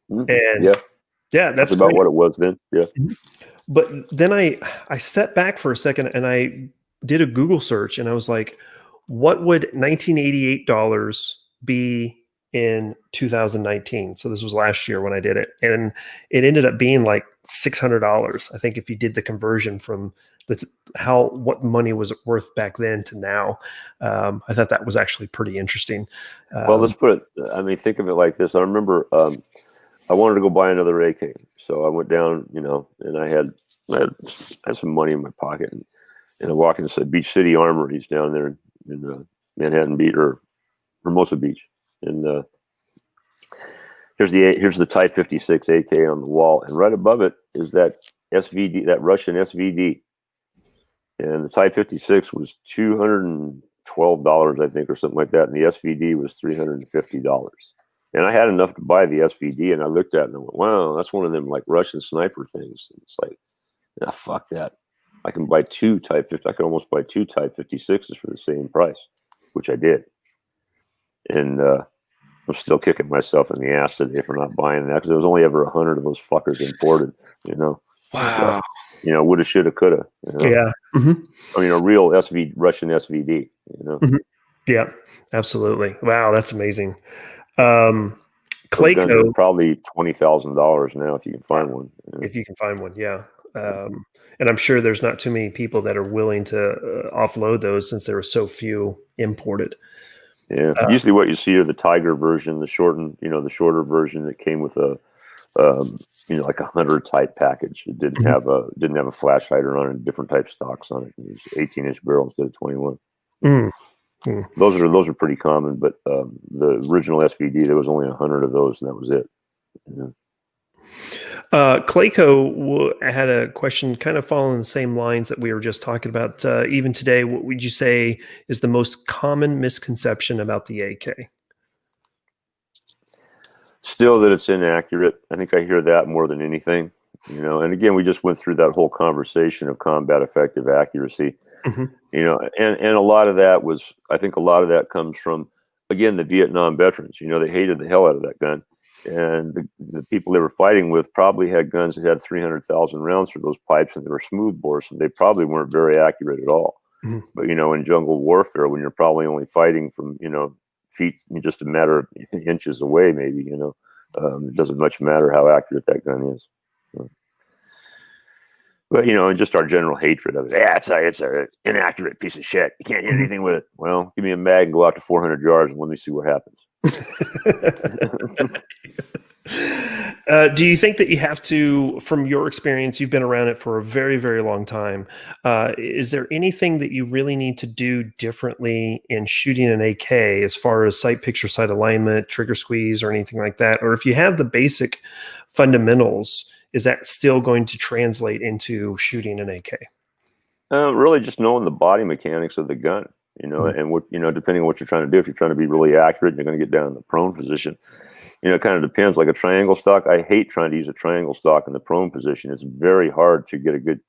And yeah, that's about great. what it was then. Yeah. But then I sat back for a second and I did a Google search and I was like, what would $1988 be in 2019. So this was last year when I did it, and it ended up being like $600. I think if you did the conversion from what money was worth back then to now. I thought that was actually pretty interesting. Well, let's put it. I mean, think of it like this. I remember I wanted to go buy another AK, so I went down, and I had some money in my pocket, and I walked into Beach City Armories down there in Manhattan Beach or Hermosa Beach, and here's the Type 56 AK on the wall, and right above it is that SVD, that Russian SVD, and the Type 56 was $212, I think, or something like that, and the SVD was $350. And I had enough to buy the SVD, and I looked at it and I went, wow, that's one of them like Russian sniper things. And it's like, nah, fuck that. I can buy two Type 50. I could almost buy two Type 56s for the same price, which I did. And I'm still kicking myself in the ass today for not buying that, because there was only ever 100 of those fuckers imported, Wow. So, woulda, shoulda, coulda. Yeah. Mm-hmm. I mean, a real Russian SVD, Mm-hmm. Yeah, absolutely. Wow, that's amazing. Those guns are Clayco, probably $20,000 now if you can find one. if you can find one, yeah. And I'm sure there's not too many people that are willing to offload those, since there are so few imported. Yeah. Usually what you see are the Tiger version, the shorter version that came with a like 100 type package. It didn't have a flash hider on it, different type stocks on it. It was 18-inch barrel instead of 21. Those are pretty common, but the original SVD, there was only 100 of those, and that was it. Yeah. Clayco had a question kind of following the same lines that we were just talking about. Even today, what would you say is the most common misconception about the AK? Still that it's inaccurate. I think I hear that more than anything. And again, we just went through that whole conversation of combat effective accuracy. Mm-hmm. And a lot of that comes from, again, the Vietnam veterans. They hated the hell out of that gun. And the people they were fighting with probably had guns that had 300,000 rounds for those pipes, and they were smooth bores, so they probably weren't very accurate at all. Mm-hmm. But, in jungle warfare, when you're probably only fighting from, feet, just a matter of inches away, maybe, it doesn't much matter how accurate that gun is. So. But, and just our general hatred of it. Yeah, it's an inaccurate piece of shit. You can't hit anything with it. Well, give me a mag and go out to 400 yards and let me see what happens. Do you think that you have to, from your experience, you've been around it for a very, very long time, is there anything that you really need to do differently in shooting an AK as far as sight picture, sight alignment, trigger squeeze, or anything like that? Or if you have the basic fundamentals, is that still going to translate into shooting an AK? Really just knowing the body mechanics of the gun, and what, depending on what you're trying to do. If you're trying to be really accurate and you're going to get down in the prone position, it kind of depends. Like a triangle stock, I hate trying to use a triangle stock in the prone position. It's very hard to get a good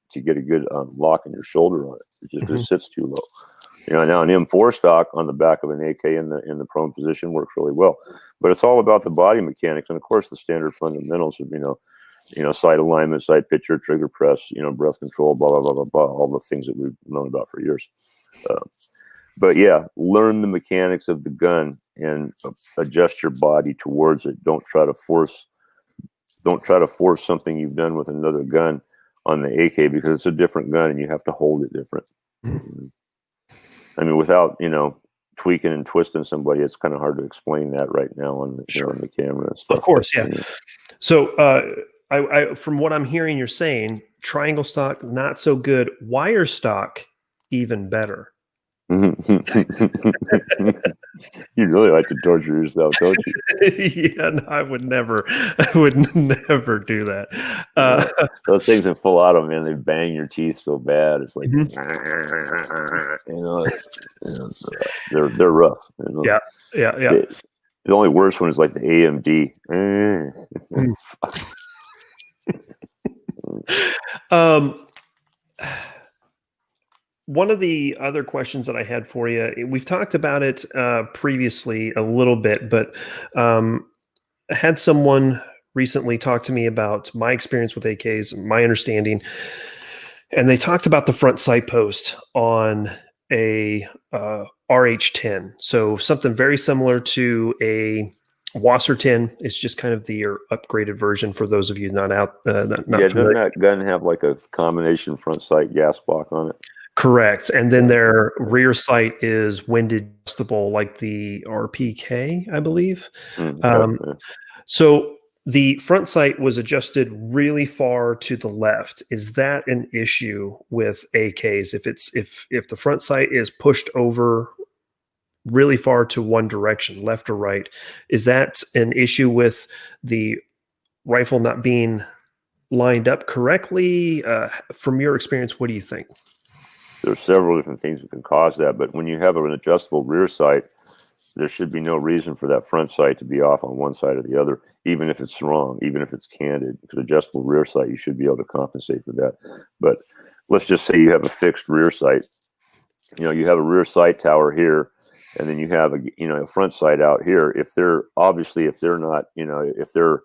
lock in your shoulder on it. It just sits too low. Now an M4 stock on the back of an AK in the prone position works really well, but it's all about the body mechanics, and of course the standard fundamentals of sight alignment, sight picture, trigger press, breath control, blah blah blah blah blah, all the things that we've known about for years. But yeah, learn the mechanics of the gun and adjust your body towards it. Don't try to force something you've done with another gun on the AK, because it's a different gun and you have to hold it different. I mean, without tweaking and twisting somebody, it's kind of hard to explain that right now on the camera and stuff. Of course, yeah. So I from what I'm hearing, you're saying triangle stock not so good, wire stock even better. You really like to torture yourself, don't you? Yeah, no, I would never do that. Those things in full auto, man, they bang your teeth so bad. It's like, they're rough. Yeah. The only worst one is like the AMD. One of the other questions that I had for you, we've talked about it previously a little bit, but I had someone recently talk to me about my experience with AKs, my understanding, and they talked about the front sight post on a RH10. So something very similar to a Wasserton is just kind of the upgraded version for those of you not Yeah, doesn't familiar. that gun have like a combination front sight gas block on it? Correct. And then Yeah. their rear sight is wind adjustable, like the RPK, I believe. Okay. Um, Yeah. so the front sight was adjusted really far to the left. Is that an issue with AKs? If the front sight is pushed over really far to one direction, left or right, is that an issue with the rifle not being lined up correctly? From your experience, what do you think? There's several different things that can cause that, but when you have an adjustable rear sight, there should be no reason for that front sight to be off on one side or the other, even if it's wrong, even if it's candid. Because adjustable rear sight, you should be able to compensate for that. But let's just say you have a fixed rear sight. You have a rear sight tower here, and then you have a front sight out here. If they're if they're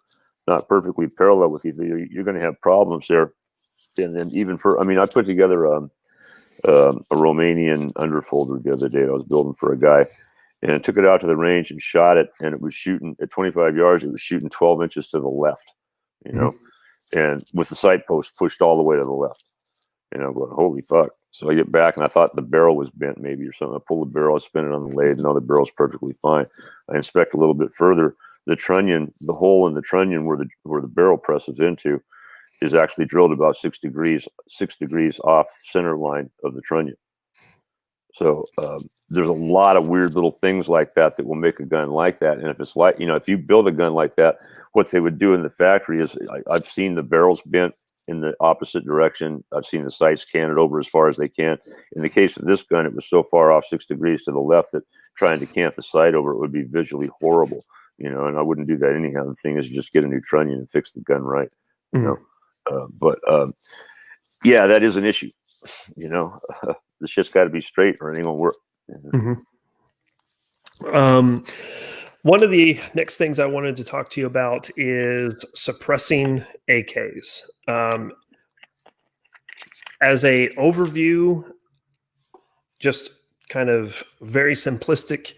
not perfectly parallel with each other, you're going to have problems there. And then I put together a Romanian underfolder the other day. I was building for a guy, and I took it out to the range and shot it, and it was shooting at 25 yards. It was shooting 12 inches to the left, and with the sight post pushed all the way to the left. And I'm going, holy fuck. So I get back, and I thought the barrel was bent maybe or something. I pull the barrel, I spin it on the lathe, and now the barrel's perfectly fine. I inspect a little bit further. The trunnion, the hole in the trunnion where the barrel presses into, is actually drilled about 6 degrees off center line of the trunnion. So there's a lot of weird little things like that will make a gun like that. And if it's like, if you build a gun like that, what they would do in the factory is I've seen the barrels bent in the opposite direction. I've seen the sights canted over as far as they can. In the case of this gun, it was so far off 6 degrees to the left that trying to cant the sight over it would be visually horrible, and I wouldn't do that anyhow. The thing is just get a new trunnion and fix the gun right, but yeah, that is an issue, It's just got to be straight or it ain't gonna work. Mm-hmm. One of the next things I wanted to talk to you about is suppressing AKs. As a overview, just kind of very simplistic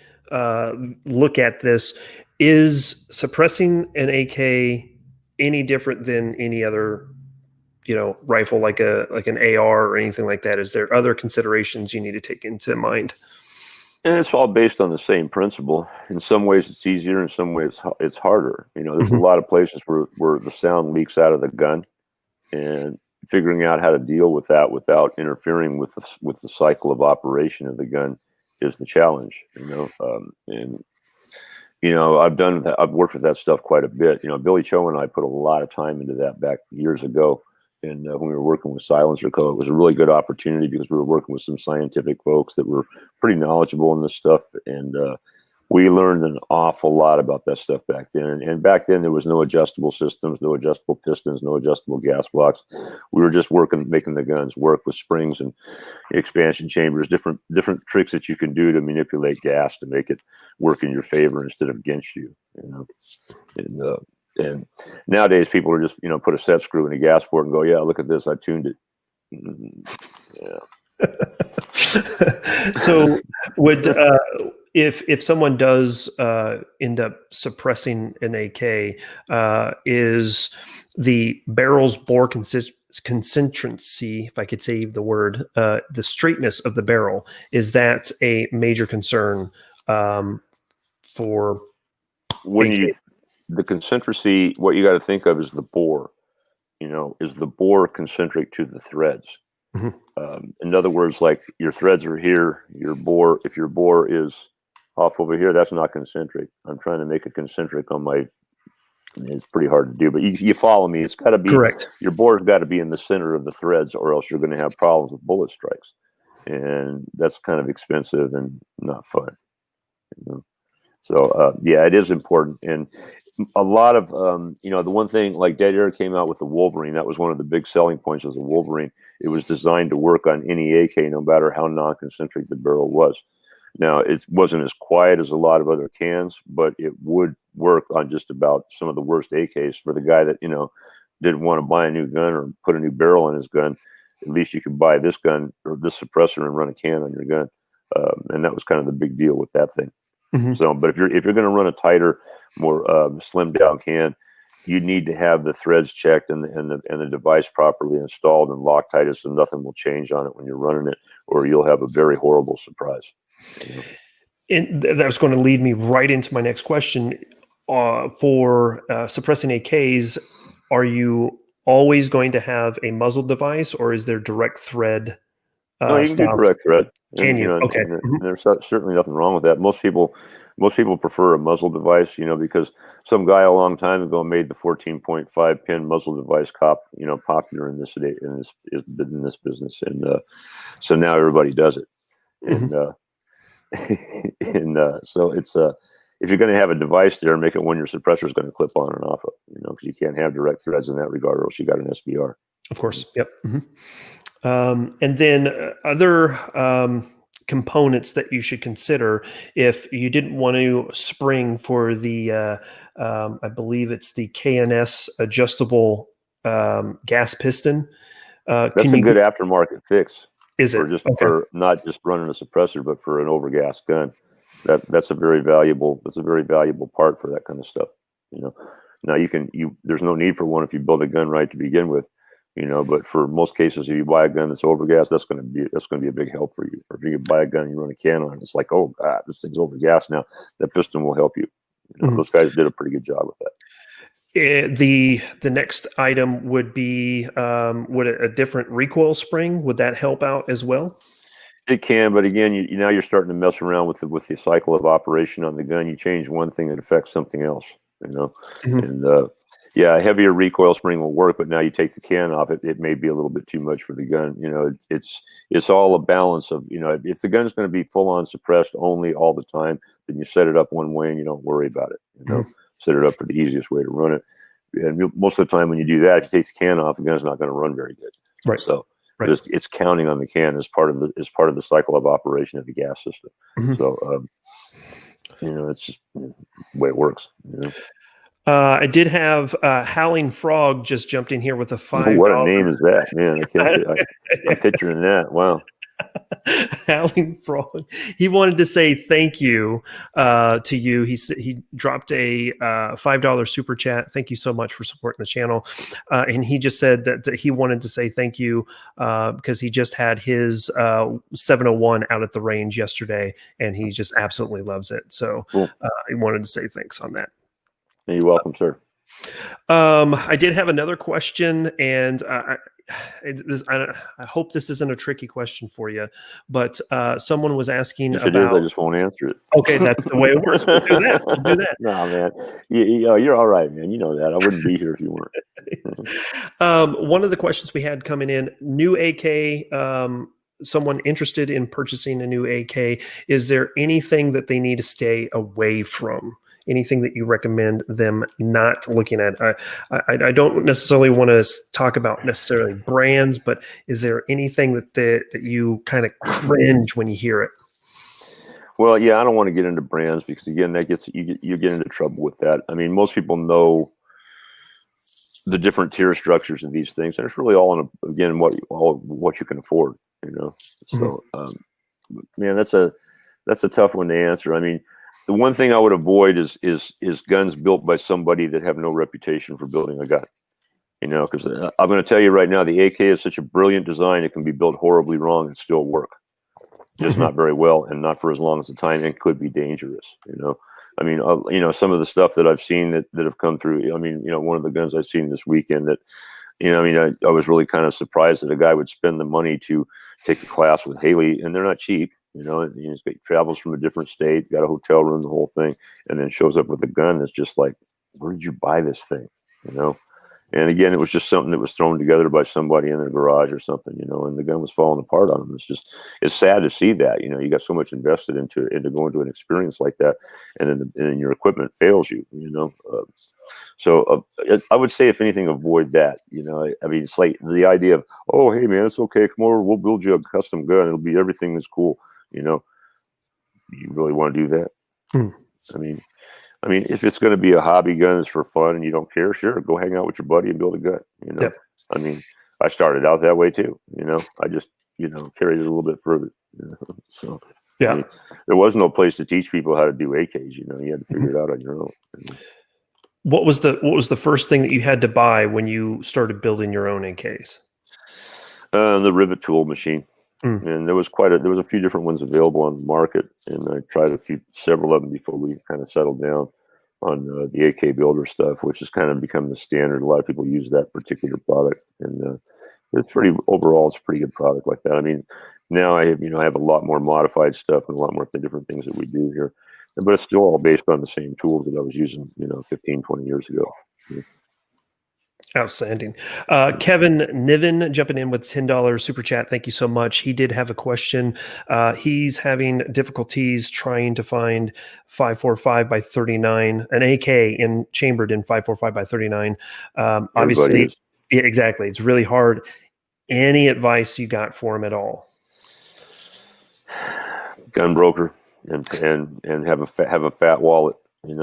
look at this, is suppressing an AK any different than any other rifle, like an AR or anything like that? Is there other considerations you need to take into mind? And it's all based on the same principle. In some ways it's easier, in some ways it's harder. There's a lot of places where the sound leaks out of the gun, and figuring out how to deal with that without interfering with the cycle of operation of the gun is the challenge. I've worked with that stuff quite a bit. Billy Cho and I put a lot of time into that back years ago. And when we were working with Silencer Co., it was a really good opportunity because we were working with some scientific folks that were pretty knowledgeable in this stuff. And we learned an awful lot about that stuff back then. And back then, there was no adjustable systems, no adjustable pistons, no adjustable gas blocks. We were just making the guns work with springs and expansion chambers, different tricks that you can do to manipulate gas to make it work in your favor instead of against you. And nowadays, people are just put a set screw in a gas port and go, yeah, look at this, I tuned it. Yeah. So would if someone does end up suppressing an AK, is the barrel's bore concentracy, if I could say the word, the straightness of the barrel, is that a major concern for when the concentracy? What you got to think of is the bore. Is the bore concentric to the threads? Mm-hmm. In other words, like your threads are here, if your bore is off over here, that's not concentric. I'm trying to make it concentric on my, it's pretty hard to do, but you follow me. It's got to be Correct. Your bore's got to be in the center of the threads, or else you're going to have problems with bullet strikes. And that's kind of expensive and not fun. So yeah, it is important. And a lot of the one thing, like Dead Air came out with the Wolverine. That was one of the big selling points of the Wolverine. It was designed to work on any AK, no matter how non-concentric the barrel was. Now, it wasn't as quiet as a lot of other cans, but it would work on just about some of the worst AKs. For the guy that didn't want to buy a new gun or put a new barrel in his gun, at least you could buy this gun or this suppressor and run a can on your gun. And that was kind of the big deal with that thing. So, but if you're going to run a tighter, more slimmed down can, you need to have the threads checked and the device properly installed and Loctite, so nothing will change on it when you're running it, or you'll have a very horrible surprise. And that was going to lead me right into my next question. For suppressing AKs, are you always going to have a muzzle device, or is there direct thread? No, you can do direct thread. Can you? Okay. And there's certainly nothing wrong with that. Most people prefer a muzzle device, because some guy a long time ago made the 14.5 pin muzzle device popular in this business, and so now everybody does it, and so it's if you're going to have a device there, make it one your suppressor is going to clip on and off of, because you can't have direct threads in that regard, or else you got an SBR. Of course. Yep. And then other components that you should consider if you didn't want to spring for the, I believe it's the KNS adjustable gas piston. That's a good aftermarket fix. Is it? For not just running a suppressor, but for an overgas gun. That's a very valuable part for that kind of stuff. Now there's no need for one if you build a gun right to begin with. But for most cases, if you buy a gun that's overgas, that's going to be a big help for you. Or if you buy a gun and you run a can on it, it's like, oh God, this thing's overgas now. That piston will help you. Those guys did a pretty good job with that. The next item would be would a different recoil spring, would that help out as well? It can, but again, now you're starting to mess around with the cycle of operation on the gun. You change one thing, it affects something else. And yeah, a heavier recoil spring will work, but now you take the can off, it may be a little bit too much for the gun. It's all a balance of, if the gun's going to be full on suppressed only all the time, then you set it up one way and you don't worry about it. Set it up for the easiest way to run it. And most of the time when you do that, if you take the can off, the gun's not going to run very good. Right. So it's counting on the can as part of the cycle of operation of the gas system. So it's just the way it works. I did have Howling Frog just jumped in here with a $5. What a name is that, man? I'm picturing that. Wow. Howling Frog. He wanted to say thank you to you. He dropped a $5 super chat. Thank you so much for supporting the channel. And he just said that he wanted to say thank you because he just had his 701 out at the range yesterday, and he just absolutely loves it. So cool. He wanted to say thanks on that. You're welcome, sir. I did have another question, and I hope this isn't a tricky question for you, but someone was asking if about. It is, I just won't answer it. Okay, that's the way it works. We'll do that. We'll do that. No, man, you're all right, man. You know that. I wouldn't be here if you weren't. One of the questions we had coming in: new AK. Someone interested in purchasing a new AK. Is there anything that they need to stay away from? Anything that you recommend them not looking at? I don't necessarily want to talk about necessarily brands, but is there anything that you kind of cringe when you hear it? Well, yeah, I don't want to get into brands because again, that you get into trouble with that. I mean, most people know the different tier structures of these things, and it's really all on what you can afford. So man, that's a tough one to answer. I mean. The one thing I would avoid is guns built by somebody that have no reputation for building a gun. Because I'm going to tell you right now, the AK is such a brilliant design; it can be built horribly wrong and still work, just not very well, and not for as long as the time, and could be dangerous. I mean, some of the stuff that I've seen that have come through. I mean, one of the guns I've seen this weekend that, I was really kind of surprised that a guy would spend the money to take a class with Haley, and they're not cheap. He travels from a different state, got a hotel room, the whole thing, and then shows up with a gun that's just like, where did you buy this thing? And again, it was just something that was thrown together by somebody in their garage or something, and the gun was falling apart on him. It's sad to see that, you got so much invested into going to an experience like that, and then your equipment fails you, So I would say, if anything, avoid that. I mean, it's like the idea of, oh, hey man, it's okay, come over, we'll build you a custom gun. It'll be everything that's cool. You really want to do that? I mean, if it's going to be a hobby gun, it's for fun and you don't care, sure, go hang out with your buddy and build a gun. Yep. I mean, I started out that way too. I just carried it a little bit further. So I Yeah. mean, there was no place to teach people how to do AKs. You had to figure it out on your own. What was the first thing that you had to buy when you started building your own AKs? The rivet tool machine. Mm. And there was a few different ones available on the market, and I tried several of them before we kind of settled down on the AK Builder stuff, which has kind of become the standard. A lot of people use that particular product, and it's overall it's a pretty good product like that. I mean, now I have a lot more modified stuff and a lot more different things that we do here, but it's still all based on the same tools that I was using 15, 20 years ago. Outstanding. Kevin Niven jumping in with $10 super chat. Thank you so much. He did have a question. He's having difficulties trying to find 545 by 39, an AK chambered in 545 by 39. Obviously, yeah, exactly. It's really hard. Any advice you got for him at all? Gun broker and have a fat wallet. It's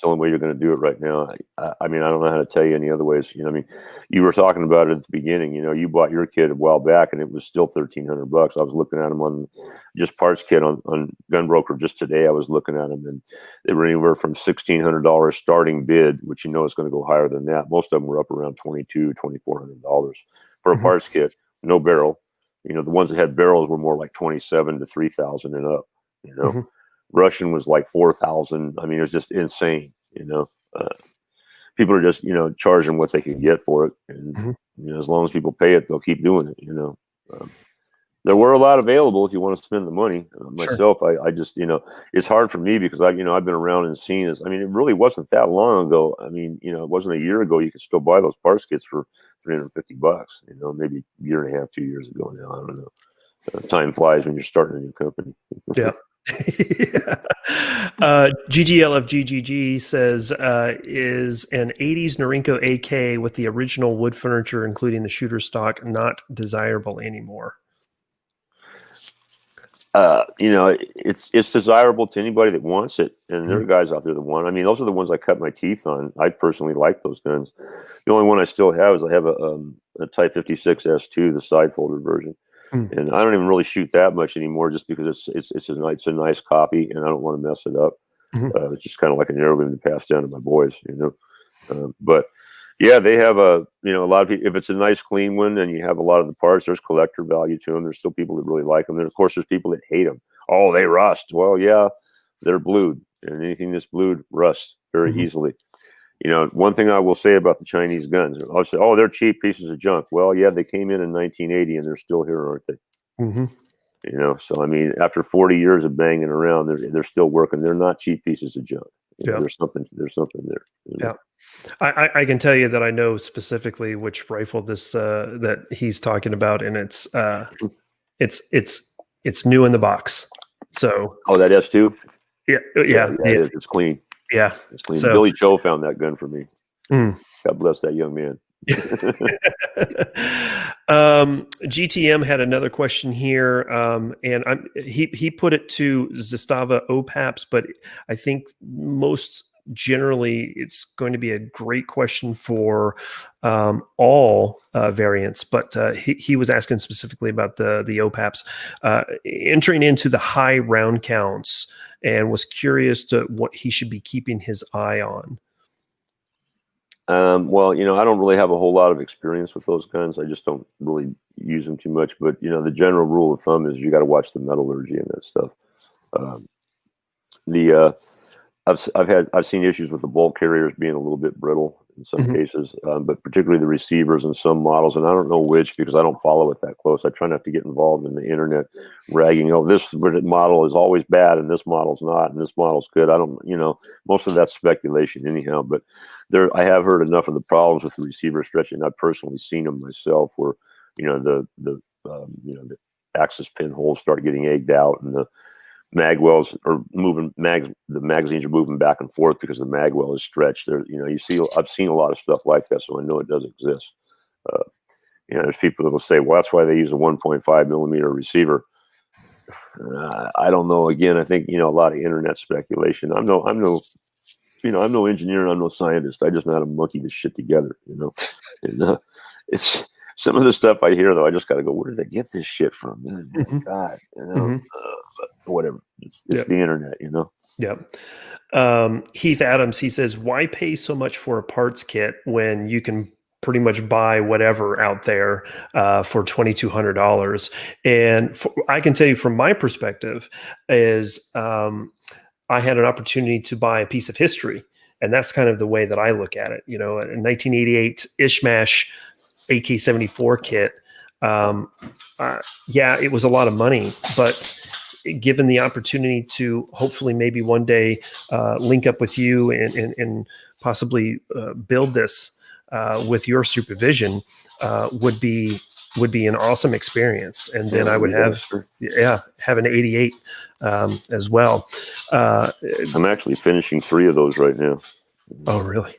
the only way you're going to do it right now. I mean, I don't know how to tell you any other ways. I mean, you were talking about it at the beginning. You bought your kit a while back, and it was still $1,300. I was looking at them on just parts kit on Gun Broker just today. I was looking at them, and they were anywhere from $1,600 starting bid, which is going to go higher than that. Most of them were up around $2,400 for a parts kit, no barrel. The ones that had barrels were more like 27 to 3,000 and up. Russian was like 4,000. I mean, it was just insane. People are just charging what they can get for it, and as long as people pay it, they'll keep doing it. There were a lot available if you want to spend the money. Myself, sure. I just it's hard for me because I've been around and seen this. I mean, it really wasn't that long ago. I mean, it wasn't a year ago. You could still buy those parts kits for $350. Maybe a year and a half, 2 years ago now. I don't know. Time flies when you're starting a new company. Yeah. GGLFGGG says, is an 80s Norinco AK with the original wood furniture, including the shooter stock, not desirable anymore? It's desirable to anybody that wants it, and there are guys out there that want it. I mean, those are the ones I cut my teeth on. I personally like those guns. The only one I still have is I have a Type 56 S2, the side folder version. And I don't even really shoot that much anymore, just because it's a nice copy, and I don't want to mess it up. It's just kind of like an heirloom to pass down to my boys, But yeah, they have a lot of people. If it's a nice clean one and you have a lot of the parts, there's collector value to them. There's still people that really like them, and of course, there's people that hate them. Oh, they rust. Well, yeah, they're blued, and anything that's blued rusts very easily. One thing I will say about the Chinese guns, I'll say, oh, they're cheap pieces of junk. Well, yeah, they came in 1980 and they're still here, aren't they? So I mean, after 40 years of banging around, they're still working. They're not cheap pieces of junk. There's something there. Yeah. I can tell you that I know specifically which rifle that he's talking about, and it's new in the box. So that S2? Yeah. It's clean. Yeah. It's clean. So, Billy Joe found that gun for me. God bless that young man. GTM had another question here, and he put it to Zastava OPAPs, but I think most generally it's going to be a great question for all variants, but he was asking specifically about the OPAPs entering into the high round counts, and was curious to what he should be keeping his eye on. Well, I don't really have a whole lot of experience with those guns. I just don't really use them too much. But the general rule of thumb is you got to watch the metallurgy and that stuff. I've seen issues with the bolt carriers being a little bit brittle in some cases, but particularly the receivers in some models, and I don't know which because I don't follow it that close. I try not to get involved in the internet ragging. Oh, this model is always bad, and this model's not, and this model's good. I don't, most of that's speculation anyhow. But I have heard enough of the problems with the receiver stretching. I've personally seen them myself, where the axis pinholes start getting egged out, and the magwells are moving. The magazines are moving back and forth because the magwell is stretched. There, I've seen a lot of stuff like that, so I know it does exist. There's people that will say, "Well, that's why they use a 1.5 millimeter receiver." I don't know. Again, I think a lot of internet speculation. I'm no engineer, and I'm no scientist. I just know how to monkey this shit together. And, it's some of the stuff I hear though. I just got to go, where did they get this shit from? Oh, my God, whatever. It's Yeah. the internet, you know. Yeah. Heath Adams, he says, why pay so much for a parts kit when you can pretty much buy whatever out there for $2,200? And I can tell you from my perspective is I had an opportunity to buy a piece of history. And that's kind of the way that I look at it. You know, a 1988 Ishmash AK-74 kit. Yeah, it was a lot of money, but given the opportunity to hopefully maybe one day link up with you and possibly build this with your supervision would be an awesome experience. And then I would have an 88 as well. I'm actually finishing 3 of those right now. Oh, really?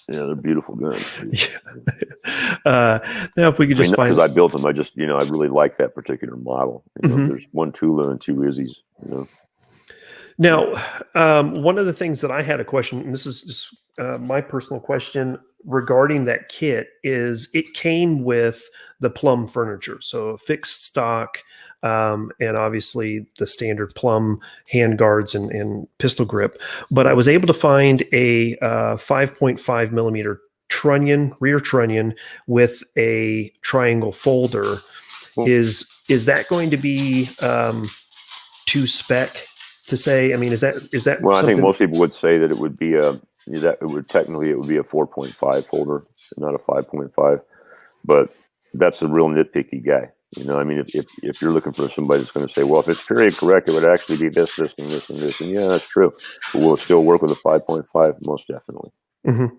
Yeah, they're beautiful guns. Yeah. Now, if we could just find, because I built them, I just, you know, I really like that particular model. You know, there's 1 Tula and 2 Izzies. You know. Now, one of the things that I had a question, and this is just my personal question regarding that kit, is it came with the Plum furniture, so fixed stock, and obviously the standard Plum hand guards and pistol grip. But I was able to find a 5.5 millimeter trunnion, rear trunnion with a triangle folder. Cool. Is that going to be to spec? To say, I mean, is that well, something? I think most people would say that it would be it would be a 4.5 folder, not a 5.5, but that's a real nitpicky guy. You know, I mean, if you're looking for somebody that's going to say, well, if it's period correct, it would actually be this, this, and this, and this, and yeah, that's true. But will it still work with a 5.5? Most definitely. And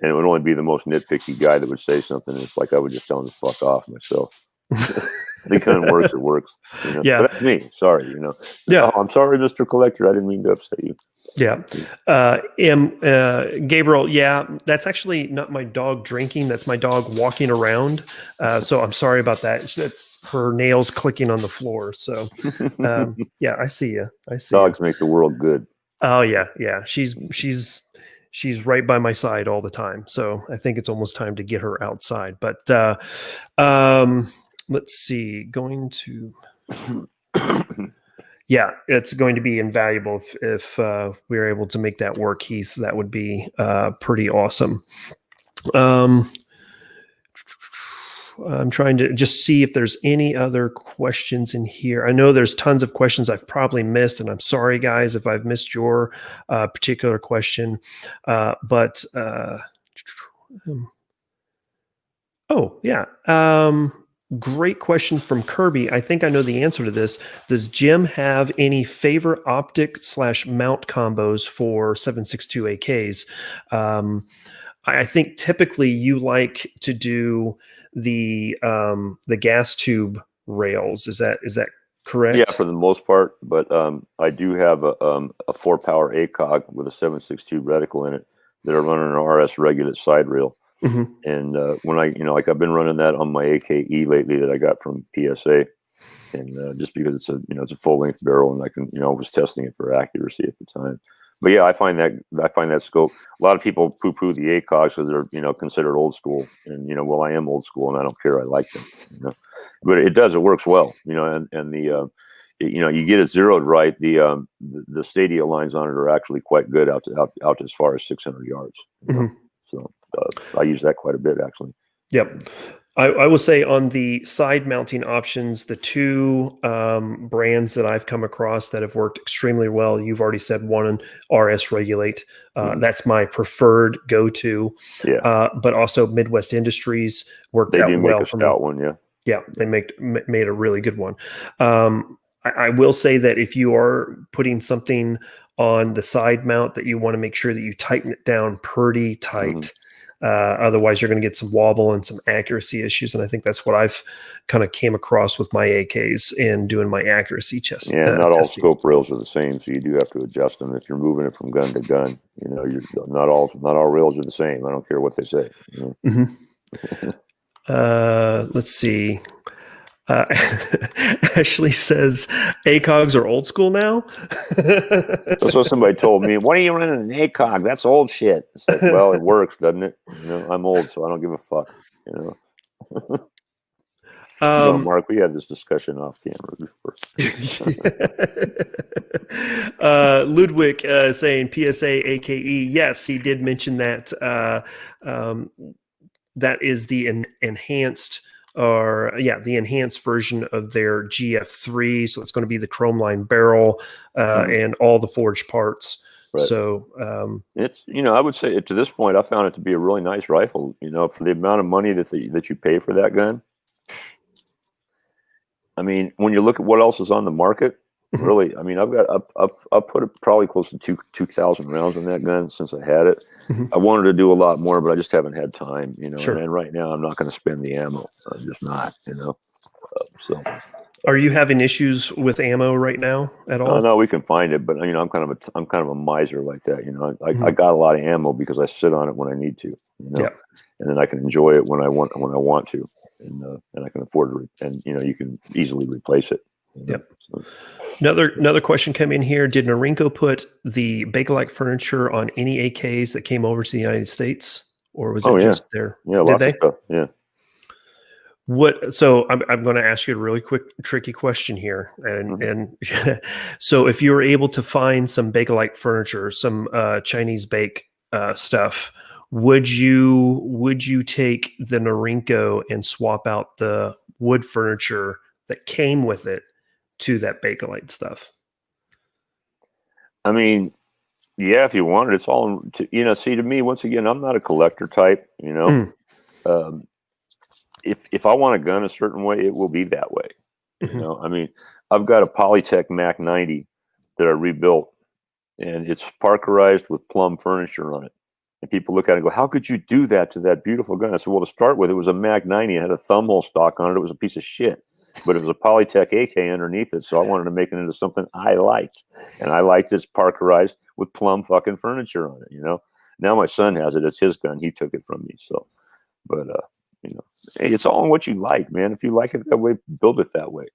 it would only be the most nitpicky guy that would say something. It's like I would just tell him to fuck off myself. If it kind of works, it works. You know? Yeah, but that's me. Sorry, you know. Yeah, I'm sorry, Mr. Collector. I didn't mean to upset you. Yeah, Gabriel. Yeah, that's actually not my dog drinking. That's my dog walking around. So I'm sorry about that. That's her nails clicking on the floor. So yeah, I see you. I see. Dogs make the world good. Oh yeah, yeah. She's right by my side all the time. So I think it's almost time to get her outside. But let's see, going to, yeah, it's going to be invaluable if we're able to make that work, Heath. That would be pretty awesome. I'm trying to just see if there's any other questions in here. I know there's tons of questions I've probably missed, and I'm sorry, guys, if I've missed your particular question. But oh, yeah. Great question from Kirby. I think I know the answer to this. Does Jim have any favorite optic / mount combos for 7.62 AKs? I think typically you like to do the gas tube rails. Is that correct? Yeah, for the most part. But I do have a 4-power ACOG with a 7.62 reticle in it that are running an RS regulate side rail. And when like I've been running that on my AKE lately that I got from PSA, and just because it's a full length barrel, and I can I was testing it for accuracy at the time. But yeah, I find that scope. A lot of people poo-poo the ACOGs because they're considered old school, and well, I am old school and I don't care. I like them, but it works well, and the you get it zeroed right. The stadia lines on it are actually quite good out as far as 600 yards. So I use that quite a bit, actually. Yep. I will say on the side mounting options, the 2 brands that I've come across that have worked extremely well, you've already said one, RS Regulate. That's my preferred go-to. Yeah. But also Midwest Industries worked out well. They do make a stout one, yeah. Yeah, they made a really good one. I will say that if you are putting something on the side mount, that you want to make sure that you tighten it down pretty tight. Otherwise, you're going to get some wobble and some accuracy issues. And I think that's what I've kind of came across with my AKs in doing my accuracy test. Yeah, not all scope rails are the same, so you do have to adjust them if you're moving it from gun to gun. Not all rails are the same. I don't care what they say. Let's see. Ashley says ACOGs are old school now. That's what somebody told me. Why are you running an ACOG? That's old shit. It's like, well, it works, doesn't it? I'm old, so I don't give a fuck. No, Um, Mark, we had this discussion off camera before. Ludwig saying PSA AKE. Yes, he did mention that. That is the enhanced, or the enhanced version of their GF3. So it's going to be the chrome line barrel and all the forged parts. Right. So it's, I would say to this point, I found it to be a really nice rifle. For the amount of money that you pay for that gun. I mean, when you look at what else is on the market, really, I mean, I've put probably close to 2,000 rounds on that gun since I had it. I wanted to do a lot more, but I just haven't had time, Sure. And right now I'm not going to spend the ammo. I'm just not, so. Are you having issues with ammo right now at all? No, we can find it, but I'm kind of a miser like that. I got a lot of ammo because I sit on it when I need to, Yeah. and then I can enjoy it when I want to, and I can afford it, and you can easily replace it. Yep. So. Another question came in here. Did Norinco put the Bakelite furniture on any AKs that came over to the United States, or was it just there? Yeah, Did lots they? of stuff. Yeah. So I'm going to ask you a really quick, tricky question here, and so if you were able to find some Bakelite furniture, some Chinese bake stuff, would you take the Norinco and swap out the wood furniture that came with it to that Bakelite stuff? I mean, yeah, if you wanted, it's all see, to me, once again, I'm not a collector type. If I want a gun a certain way, it will be that way. I mean, I've got a Polytech Mac 90 that I rebuilt, and it's Parkerized with plum furniture on it. And people look at it and go, "How could you do that to that beautiful gun?" I said, "Well, to start with, it was a Mac 90. It had a thumbhole stock on it. It was a piece of shit, but it was a Polytech AK underneath it. So I wanted to make it into something I liked, and I liked it's Parkerized with plum fucking furniture on it. Now my son has it. It's his gun. He took it from me. So, but hey, it's all in what you like, man. If you like it that way, build it that way.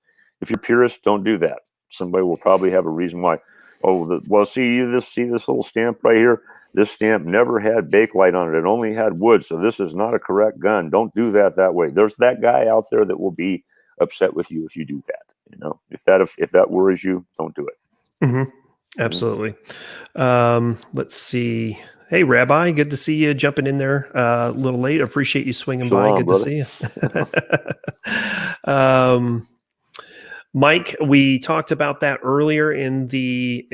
If you're purist, don't do that. Somebody will probably have a reason why. Oh, see this little stamp right here? This stamp never had Bakelite on it. It only had wood, so this is not a correct gun. Don't do that way. There's that guy out there that will be upset with you if you do that. If that worries you, don't do it. Absolutely. Let's see. Hey, Rabbi, good to see you jumping in there a little late. Appreciate you swinging by. Good brother. To see you. Mike, we talked about that earlier in the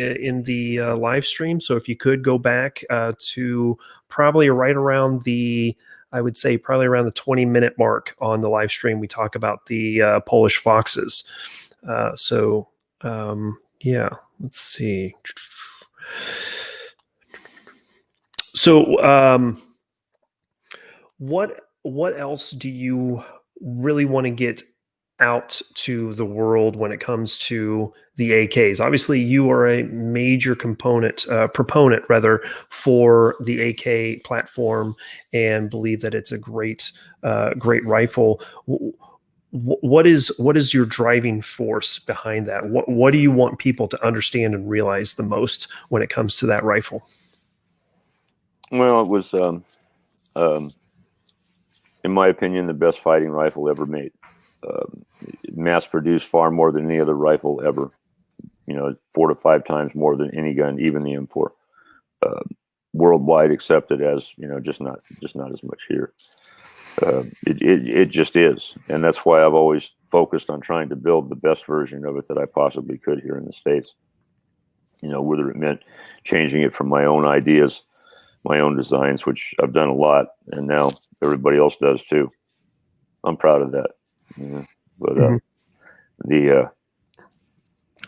live stream. So if you could go back to probably right around I would say probably around the 20-minute mark on the live stream, we talk about the Polish foxes. Yeah, let's see. So what else do you really want to get out to the world when it comes to the AKs? Obviously, you are a major proponent rather, for the AK platform, and believe that it's a great rifle. What is your driving force behind that? What do you want people to understand and realize the most when it comes to that rifle? Well, it was, in my opinion, the best fighting rifle ever made. Mass produced far more than any other rifle ever. 4 to 5 times more than any gun, even the M4. Worldwide accepted as just not as much here. It just is, and that's why I've always focused on trying to build the best version of it that I possibly could here in the States. Whether it meant changing it from my own ideas, my own designs, which I've done a lot, and now everybody else does too. I'm proud of that. But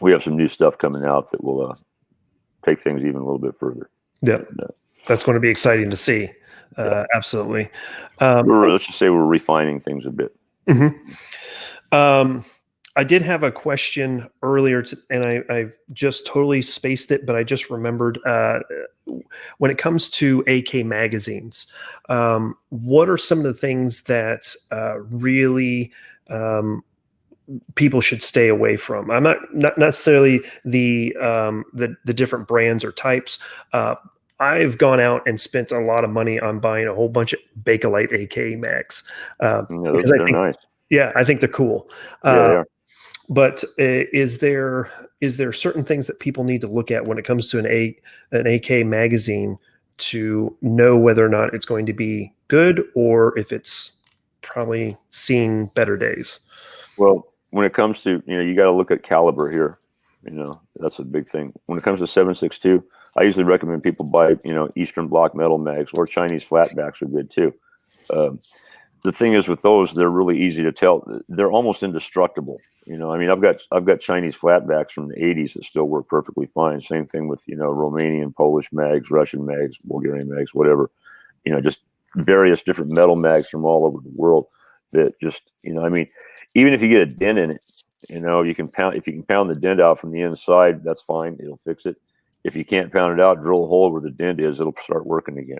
we have some new stuff coming out that will take things even a little bit further. Yeah, that's going to be exciting to see. Absolutely. Let's just say we're refining things a bit. I did have a question earlier, and I just totally spaced it, but I just remembered when it comes to AK magazines, what are some of the things that really people should stay away from? I'm not necessarily the different brands or types. I've gone out and spent a lot of money on buying a whole bunch of Bakelite AK mags. They're nice. Yeah, I think they're cool. Yeah, they are. But is there certain things that people need to look at when it comes to an AK magazine to know whether or not it's going to be good or if it's probably seen better days? Well, when it comes to, you got to look at caliber here. That's a big thing. When it comes to 7.62, I usually recommend people buy, Eastern Bloc metal mags, or Chinese flatbacks are good too. The thing is with those, they're really easy to tell. They're almost indestructible. I mean, I've got Chinese flatbacks from the 80s that still work perfectly fine. Same thing with, Romanian, Polish mags, Russian mags, Bulgarian mags, whatever. Just various different metal mags from all over the world that just, I mean, even if you get a dent in it, you can pound, if you can pound the dent out from the inside, that's fine. It'll fix it. If you can't pound it out, drill a hole where the dent is, it'll start working again,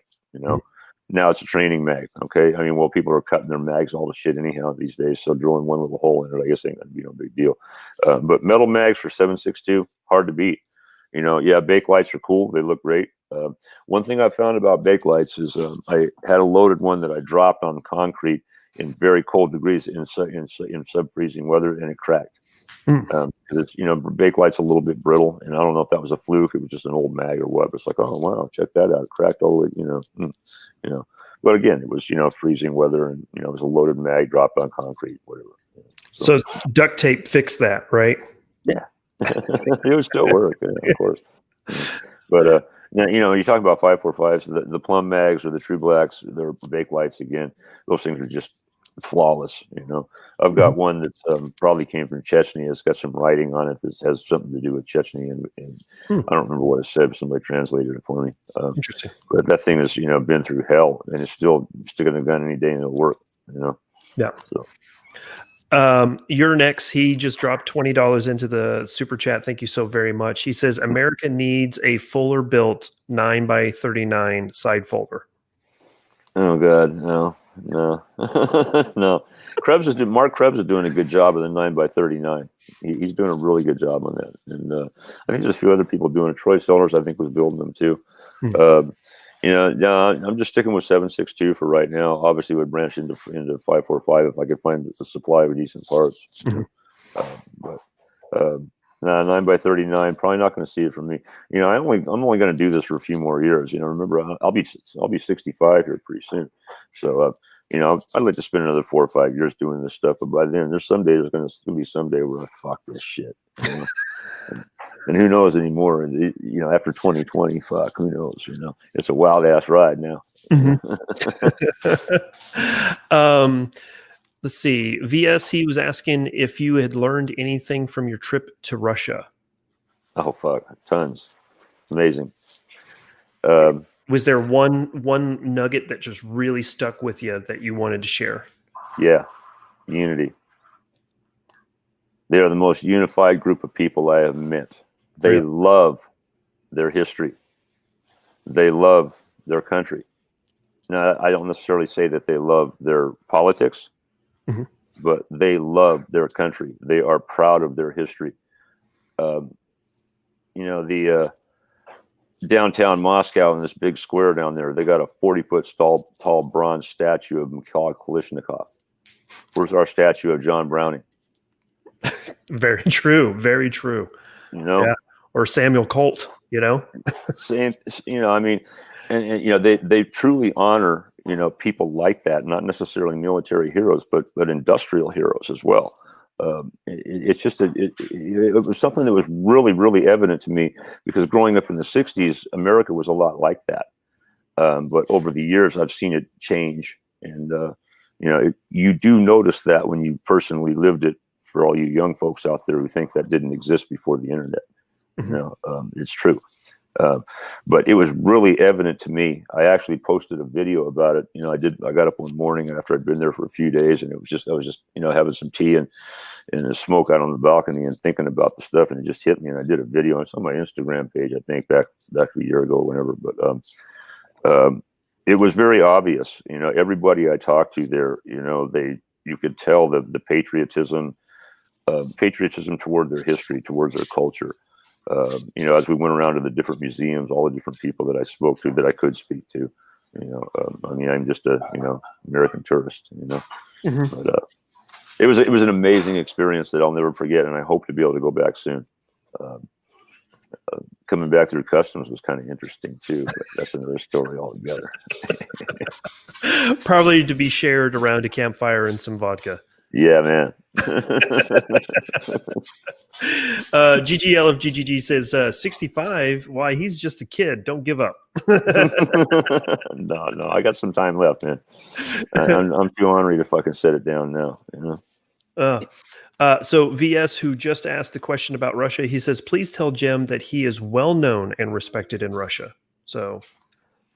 Now it's a training mag. Okay. I mean, well, people are cutting their mags all the shit anyhow these days. So drilling one little hole in it, I guess ain't gonna be no big deal. But metal mags for 7.62, hard to beat. Yeah, bake lights are cool. They look great. One thing I found about bake lights is I had a loaded one that I dropped on concrete in very cold degrees in sub-freezing weather, and it cracked. Because it's, bake light's a little bit brittle, and I don't know if that was a fluke. It was just an old mag or what. But it's like, oh wow, check that out, it cracked all the way, But again, it was freezing weather, and it was a loaded mag dropped on concrete, whatever. So duct tape fixed that, right? Yeah, it would still work, of course. But now, you talk about 5.45s, the plum mags or the True Blacks, they're bake lights again. Those things are just flawless. I've got one that probably came from Chechnya. It's got some writing on it that has something to do with Chechnya, and I don't remember what it said, but somebody translated it for me. Interesting. But that thing has been through hell, and it's still sticking a gun any day and it'll work. Yeah. So. Your next, he just dropped $20 into the super chat. Thank you so very much. He says America needs a Fuller built 9x39 side folder. Oh God, no. No. Mark Krebs is doing a good job of the 9x39. He's doing a really good job on that, and I think there's a few other people doing it. Troy Sellers, I think, was building them too. I'm just sticking with 7.62 for right now. Obviously, would branch into 5.45 if I could find a supply of decent parts. But 9x39, probably not going to see it from me. I'm only going to do this for a few more years. Remember, I'll be 65 here pretty soon. So I'd like to spend another 4 or 5 years doing this stuff. But by then, there's going to be someday where I fuck this shit. And who knows anymore? And after 2020, fuck, who knows? It's a wild ass ride now. Let's see. VS, he was asking if you had learned anything from your trip to Russia. Oh fuck, tons. Amazing. Was there one nugget that just really stuck with you that you wanted to share? Yeah, unity. They are the most unified group of people I have met. They love their history. They love their country. Now, I don't necessarily say that they love their politics, but they love their country. They are proud of their history. The downtown Moscow, in this big square down there, they got a 40-foot tall bronze statue of Mikhail Kalashnikov. Where's our statue of John Browning? Very true. Very true. Yeah. Or Samuel Colt, Same, I mean, and they truly honor, people like that, not necessarily military heroes, but industrial heroes as well. It's just it was something that was really, really evident to me, because growing up in the 60s, America was a lot like that. But over the years, I've seen it change. And, you do notice that when you personally lived it, for all you young folks out there who think that didn't exist before the internet. It's true. But it was really evident to me. I actually posted a video about it. I got up one morning after I'd been there for a few days, and I was just, having some tea and the smoke out on the balcony and thinking about the stuff, and it just hit me. And I did a video. It's on my Instagram page, I think, back a year ago, or whenever. But it was very obvious. Everybody I talked to there, you could tell the patriotism toward their history, towards their culture. As we went around to the different museums, all the different people that I spoke to, that I could speak to, I'm just a, American tourist, but it was an amazing experience that I'll never forget, and I hope to be able to go back soon. Coming back through customs was kind of interesting too, but that's another story altogether. Probably to be shared around a campfire and some vodka. Yeah, man. GGL of GGG says 65. Why, he's just a kid. Don't give up. No, I got some time left, man. I'm too ornery to fucking set it down now. You know. So VS, who just asked the question about Russia, he says, please tell Jim that he is well known and respected in Russia. So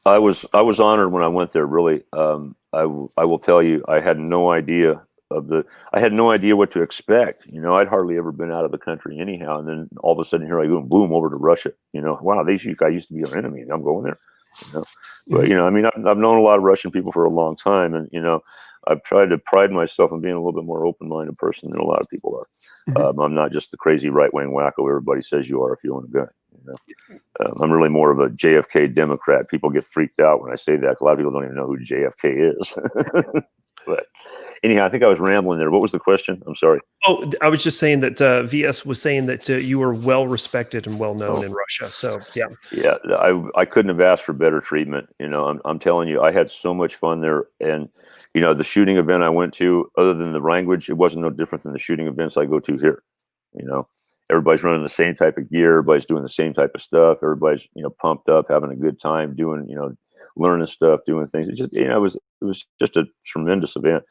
I was honored when I went there. Really, I will tell you, I had no idea what to expect. You know, I'd hardly ever been out of the country anyhow, and then all of a sudden here I go, boom, over to Russia. You know, wow, these guys used to be our enemy, and I'm going there. You know, but you know, I mean, I've known a lot of Russian people for a long time, and you know, I've tried to pride myself on being a little bit more open-minded person than a lot of people are. I'm not just the crazy right-wing wacko everybody says you are if you own a gun. You know? I'm really more of a JFK Democrat. People get freaked out when I say that. A lot of people don't even know who JFK is. But anyhow, I think I was rambling there. What was the question? I'm sorry. Oh, I was just saying that VS was saying that you were well respected and well known in Russia. So yeah, I couldn't have asked for better treatment. You know, I'm telling you, I had so much fun there. And you know, the shooting event I went to, other than the language, it wasn't no different than the shooting events I go to here. You know, everybody's running the same type of gear, everybody's doing the same type of stuff, everybody's, you know, pumped up, having a good time, doing, you know, learning stuff, doing things. It just, you know, it was just a tremendous event.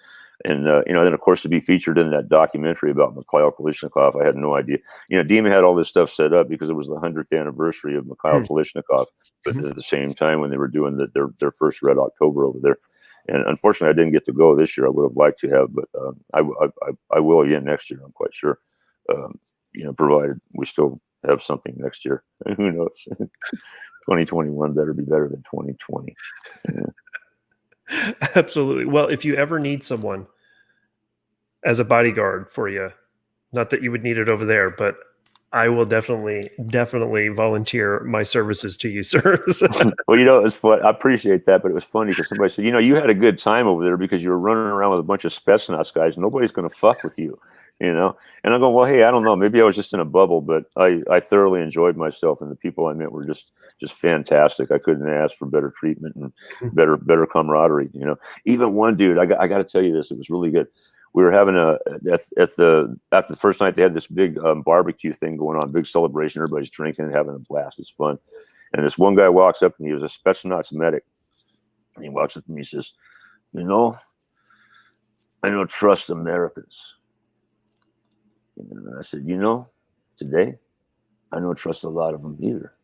And, you know, then of course to be featured in that documentary about Mikhail Kalashnikov, I had no idea. You know, Dima had all this stuff set up because it was the 100th anniversary of Mikhail Kalashnikov, but at the same time when they were doing their first Red October over there. And unfortunately, I didn't get to go this year. I would have liked to have, but I will again next year. I'm quite sure. You know, provided we still have something next year. Who knows? 2021 better be better than 2020. Yeah. Absolutely. Well, if you ever need someone as a bodyguard for you, not that you would need it over there, but I will definitely volunteer my services to you, sir. Well, you know, it was fun. I appreciate that, but it was funny because somebody said, you know, you had a good time over there because you were running around with a bunch of Spetsnaz guys. Nobody's going to fuck with you, you know? And I'm going, well, hey, I don't know. Maybe I was just in a bubble, but I thoroughly enjoyed myself, and the people I met were just fantastic. I couldn't ask for better treatment and better camaraderie, you know? Even one dude, I got to tell you this, it was really good. We were having after the first night, they had this big barbecue thing going on, big celebration. Everybody's drinking and having a blast. It's fun. And this one guy walks up, and he was a Spetsnaz medic. And he walks up to me, he says, you know, I don't trust Americans. And I said, you know, today, I don't trust a lot of them either.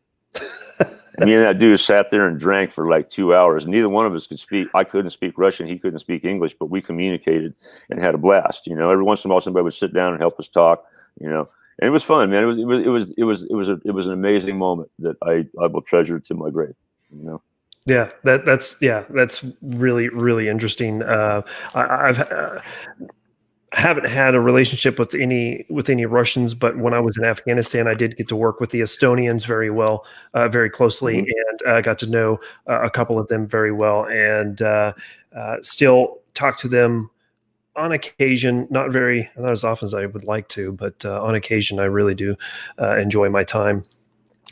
Me and that dude sat there and drank for like 2 hours. Neither one of us could speak. I couldn't speak Russian. He couldn't speak English, but we communicated and had a blast. You know, every once in a while, somebody would sit down and help us talk. You know, and it was fun, man. It was an amazing moment that I will treasure to my grave. You know. Yeah, that's really, really interesting. Haven't had a relationship with any Russians, but when I was in Afghanistan, I did get to work with the Estonians very closely, and got to know a couple of them very well, and still talk to them on occasion, not as often as I would like to, but on occasion, I really do enjoy my time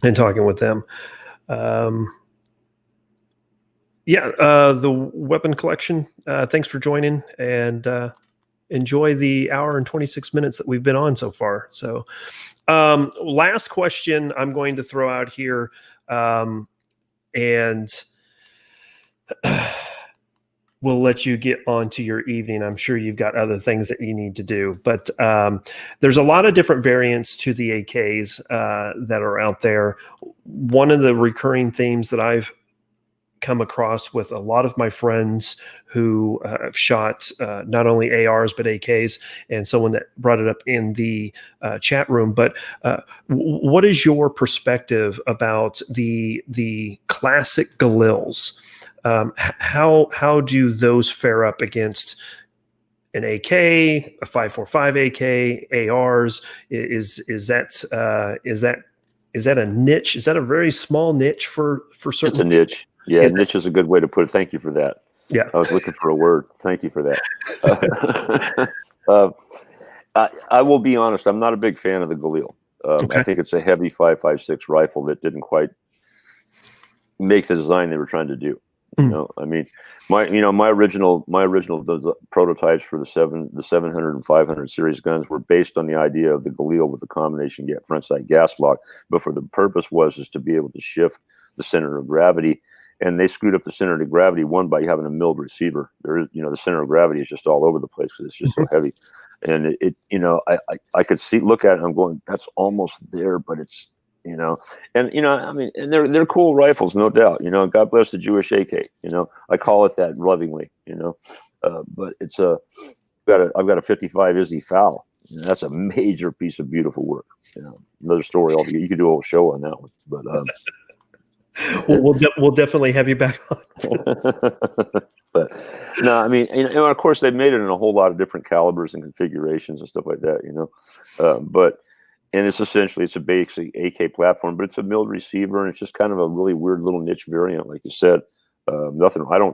in talking with them. The weapon collection. Thanks for joining, and enjoy the hour and 26 minutes that we've been on so far. So last question I'm going to throw out here, and we'll let you get on to your evening. I'm sure you've got other things that you need to do, but there's a lot of different variants to the AKs that are out there. One of the recurring themes that I've come across with a lot of my friends who have shot not only ARs but AKs, and someone that brought it up in the chat room. But what is your perspective about the classic Galils? How do those fare up against an AK, a 5.45 AK, ARs? Is that a niche? Is that a very small niche for certain? It's a niche. Yeah, niche is a good way to put it. Thank you for that. Yeah, I was looking for a word. Thank you for that. Uh, I will be honest. I'm not a big fan of the Galil. Okay. I think it's a heavy 5.56 rifle that didn't quite make the design they were trying to do. You know, I mean, my original prototypes for the 700 and 500 series guns were based on the idea of the Galil with the combination front sight gas block, but for the purpose was to be able to shift the center of gravity, and they screwed up the center of gravity one by having a milled receiver. There is, the center of gravity is just all over the place because it's just so heavy, and I could look at it and I'm going, that's almost there, but it's. I mean, and they're cool rifles, no doubt. God bless the Jewish AK. I call it that lovingly. But it's I've got a 55 Izzy Foul. That's a major piece of beautiful work. Another story altogether. You could do a whole show on that one. But we'll definitely have you back on. But no, I mean, of course they've made it in a whole lot of different calibers and configurations and stuff like that. And it's a basic AK platform, but it's a milled receiver, and it's just kind of a really weird little niche variant, like you said. Nothing. I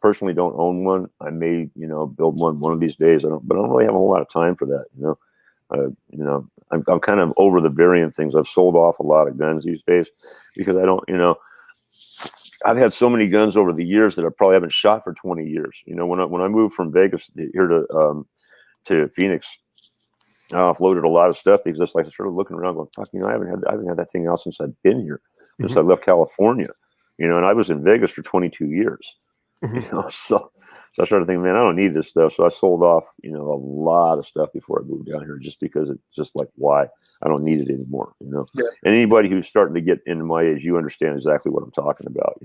personally don't own one. I may, build one of these days. But I don't really have a whole lot of time for that. I'm kind of over the variant things. I've sold off a lot of guns these days because I don't. I've had so many guns over the years that I probably haven't shot for 20 years. When I moved from Vegas here to Phoenix. I offloaded a lot of stuff because I started looking around going, fuck, I haven't had that thing out since I've been here, since I left California, and I was in Vegas for 22 years, so I started thinking, man, I don't need this stuff. So I sold off, a lot of stuff before I moved down here, just because it's just like, why? I don't need it anymore, Yeah. And anybody who's starting to get into my age, you understand exactly what I'm talking about.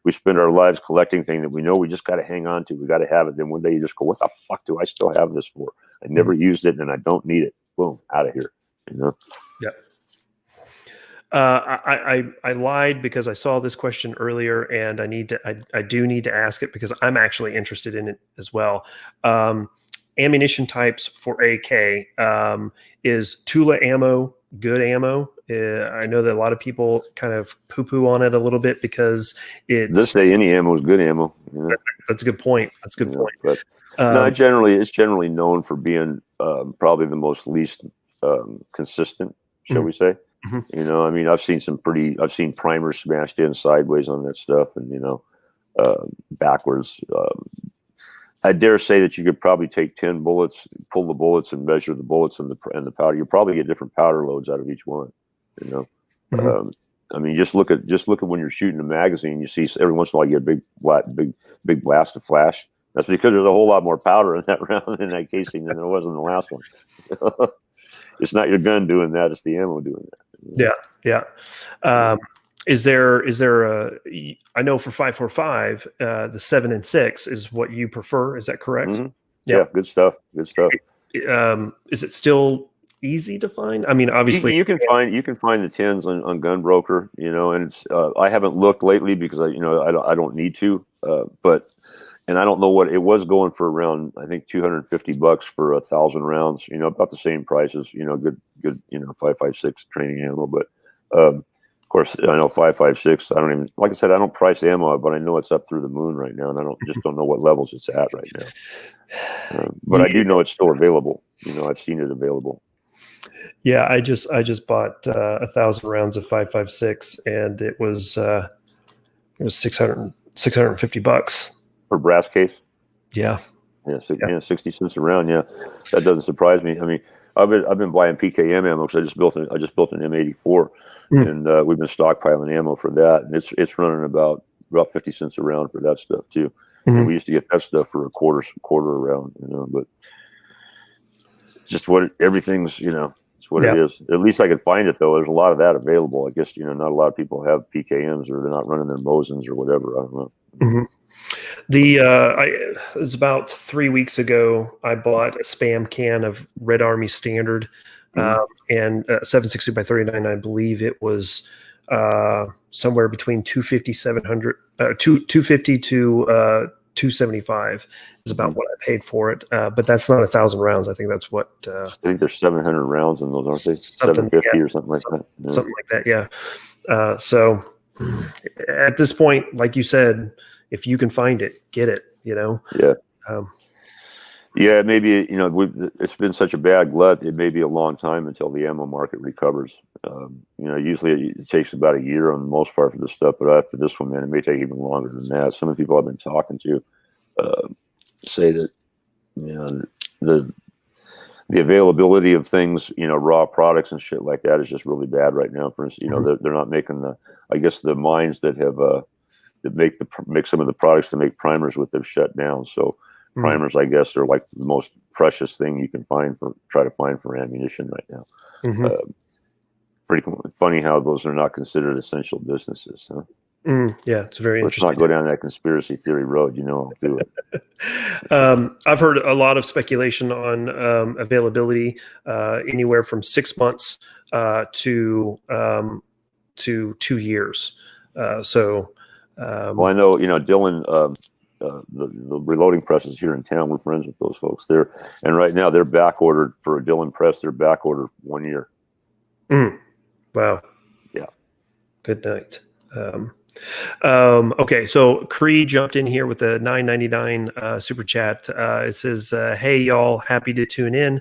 We spend our lives collecting things that we know we just got to hang on to. We got to have it. Then one day you just go, what the fuck do I still have this for? I never used it and I don't need it. Boom, out of here. Yeah. I lied because I saw this question earlier, and I do need to ask it because I'm actually interested in it as well. Ammunition types for AK, is Tula ammo good ammo? I know that a lot of people kind of poo-poo on it a little bit because They say any ammo is good ammo. That's a good point. That's a good point. But no, it's generally known for being probably the least consistent, shall we say? I mean, I've seen primers smashed in sideways on that stuff, and backwards. I dare say that you could probably take 10 bullets, pull the bullets, and measure the bullets and the powder. You probably get different powder loads out of each one. I mean, just look at when you're shooting a magazine. You see every once in a while you get a big blast of flash. That's because there's a whole lot more powder in that round in that casing than there was in the last one. It's not your gun doing that; it's the ammo doing that. Yeah. Is there I know for 5.45, the 7 and 6 is what you prefer. Is that correct? Yeah, good stuff. Good stuff. Is it still easy to find? I mean, obviously you can find the 10s on Gun Broker, and it's, I haven't looked lately because I don't need to, but. And I don't know what it was going for around, I think $250 for 1,000 rounds, about the same prices, good, 5.56 training ammo. But of course, I know 5.56. I don't even, like I said, I don't price ammo, but I know it's up through the moon right now, and I don't know what levels it's at right now. But I do know it's still available. I've seen it available. Yeah, I just bought 1,000 rounds of 5.56, and it was $650. For brass case? Yeah. 60 cents a round. Yeah, that doesn't surprise me. I mean, I've been buying PKM ammo because I just built an M84, and we've been stockpiling ammo for that, and it's running about 50 cents a round for that stuff too. And we used to get that stuff for a quarter a round, but it's just everything's it's what it is. At least I could find it though. There's a lot of that available. I guess not a lot of people have PKMs, or they're not running their Mosins or whatever. I don't know. It was about 3 weeks ago. I bought a spam can of Red Army Standard, and 760 by 39. I believe it was somewhere between 250 to 275 is about what I paid for it. But that's not 1,000 rounds. I think that's what I think there's 700 rounds in those, aren't they? 750 or something like that. Yeah. Something like that. Yeah. So at this point, like you said, if you can find it, get it. Yeah. Yeah, maybe, it's been such a bad glut. It may be a long time until the ammo market recovers. Usually it takes about a year on the most part for this stuff, but after this one, man, it may take even longer than that. Some of the people I've been talking to say that, the the availability of things, raw products and shit like that is just really bad right now. For instance, they're not making I guess the mines that have that make some of the products to make primers with have shut down. So primers, I guess, are like the most precious thing you can try to find for ammunition right now. Pretty funny how those are not considered essential businesses. Huh? Yeah, it's very Let's interesting. not go down that conspiracy theory road. I'll do it. I've heard a lot of speculation on availability, anywhere from 6 months to 2 years. Well, I know, Dylan, the reloading presses here in town. We're friends with those folks there, and right now they're back ordered for a Dylan press. They're back ordered 1 year. Wow. Yeah. Good night. Okay, so Cree jumped in here with a $9.99 super chat. It says, "Hey y'all, happy to tune in."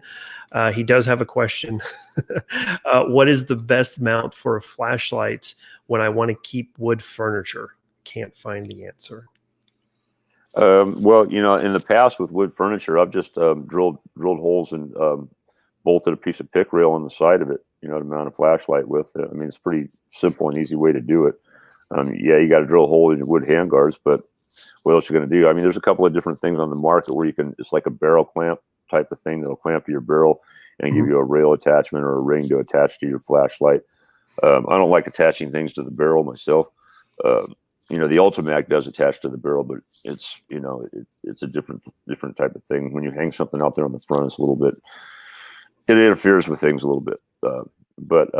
He does have a question. What is the best mount for a flashlight when I want to keep wood furniture? Can't find the answer. Well, in the past with wood furniture, I've just drilled holes and bolted a piece of pick rail on the side of it, to mount a flashlight with. I mean, it's a pretty simple and easy way to do it. Yeah, you got to drill a hole in your wood handguards, but what else are you going to do? I mean, there's a couple of different things on the market where it's like a barrel clamp type of thing that'll clamp to your barrel and give you a rail attachment or a ring to attach to your flashlight. I don't like attaching things to the barrel myself. The Ultimac does attach to the barrel, but it's a different type of thing. When you hang something out there on the front, it's a little bit, it interferes with things a little bit. But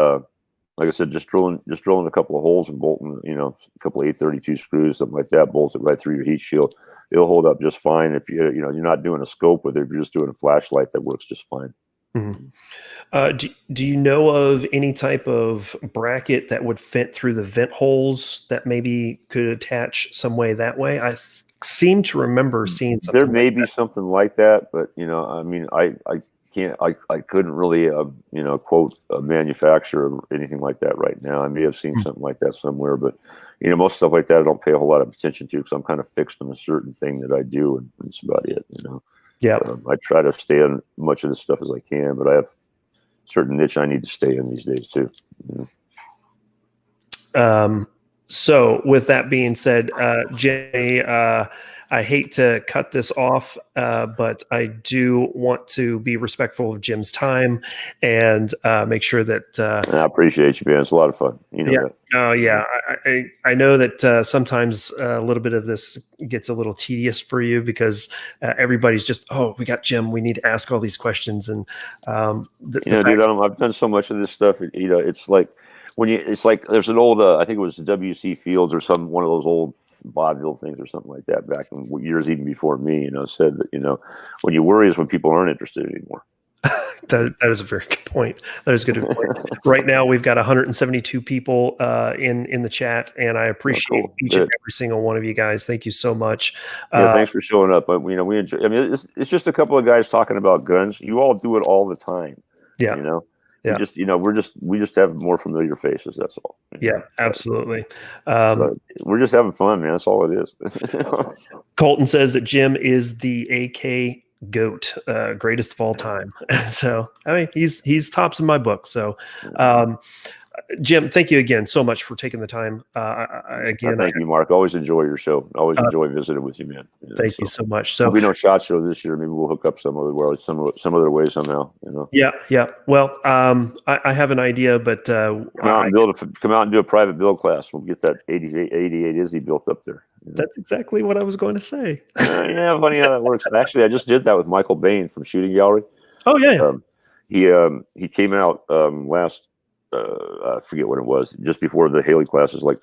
like I said, just drilling a couple of holes and bolting, a couple of 832 screws, something like that, bolt it right through your heat shield. It'll hold up just fine. If you're not doing a scope with it, if you're just doing a flashlight, that works just fine. Do you know of any type of bracket that would fit through the vent holes that maybe could attach some way that way? I seem to remember seeing something. There may be something like that, but I mean, I couldn't really quote a manufacturer or anything like that right now. I may have seen something like that somewhere, but most stuff like that I don't pay a whole lot of attention to because I'm kind of fixed on a certain thing that I do, and that's about it. Yeah. I try to stay on much of this stuff as I can, but I have a certain niche I need to stay in these days too. So with that being said, Jay, I hate to cut this off, but I do want to be respectful of Jim's time and make sure that I appreciate you, man. It's a lot of fun. That. Oh yeah. I know that sometimes a little bit of this gets a little tedious for you because everybody's just, we got Jim. We need to ask all these questions, and dude, I've done so much of this stuff. It's like. It's like there's an old, I think it was W.C. Fields or one of those old vaudeville things or something like that back in years even before me, said that, when you worry is when people aren't interested anymore. That is a very good point. That is a good point. Right now, we've got 172 people in the chat, and I appreciate each and every single one of you guys. Thank you so much. Yeah, thanks for showing up. But we enjoy. I mean, it's just a couple of guys talking about guns. You all do it all the time. Yeah. Yeah. We just have more familiar faces. That's all. Yeah, absolutely. So we're just having fun, man. That's all it is. Colton says that Jim is the AK GOAT, greatest of all time. So I mean, he's tops in my book. So, Jim, thank you again so much for taking the time. Thank you, Mark. Always enjoy your show. Always enjoy visiting with you, man. Thank you so much. So we know SHOT Show this year. Maybe we'll hook up some other way somehow. Yeah. Well, I have an idea, but come out and do a private build class. We'll get that 88 Izzy built up there. That's exactly what I was going to say. Yeah, funny how that works. Actually, I just did that with Michael Bain from Shooting Gallery. Oh yeah. He came out last. I forget what it was, just before the Haley classes, like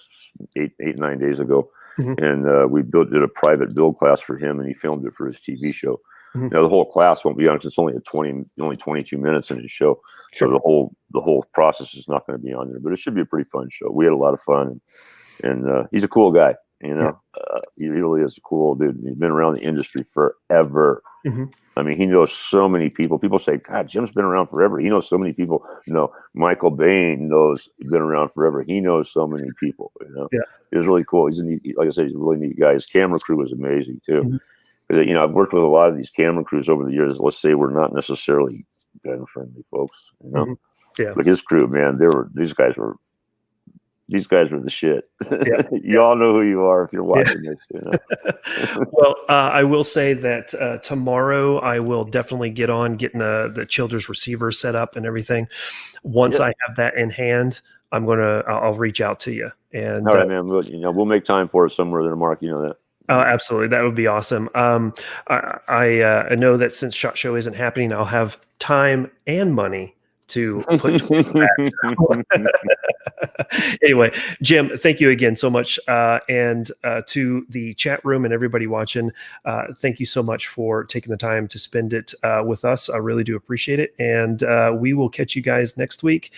9 days ago. And we did a private build class for him, and he filmed it for his TV show. Now the whole class won't be on because it's only 22 minutes in his show. Sure. So the whole process is not going to be on there, but it should be a pretty fun show. We had a lot of fun, and he's a cool guy. He really is a cool dude. He's been around the industry forever. I mean, he knows so many people. People say, God, Jim's been around forever. He knows so many people. No, Michael Bain knows, been around forever. He knows so many people, you know. Yeah. It was really cool. He's a neat, like I said, he's a really neat guy. His camera crew was amazing too. Mhm. You know, I've worked with a lot of these camera crews over the years. Let's say we're not necessarily gun-friendly folks, you know. Yeah. But his crew, man, these guys were the shit. Yeah. You all know who you are if you're watching this. You know? Well, I will say that tomorrow I will definitely get on getting the Childers receiver set up and everything. Once I have that in hand, I'll reach out to you. And all right, man. We'll make time for it somewhere there, Mark. You know that. Absolutely, that would be awesome. I know that since SHOT Show isn't happening, I'll have time and money to put towards that. Anyway, Jim, thank you again so much. And to the chat room and everybody watching, thank you so much for taking the time to spend it with us. I really do appreciate it. And we will catch you guys next week.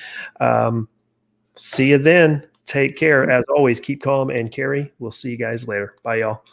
See you then. Take care. As always, keep calm and carry. We'll see you guys later. Bye, y'all.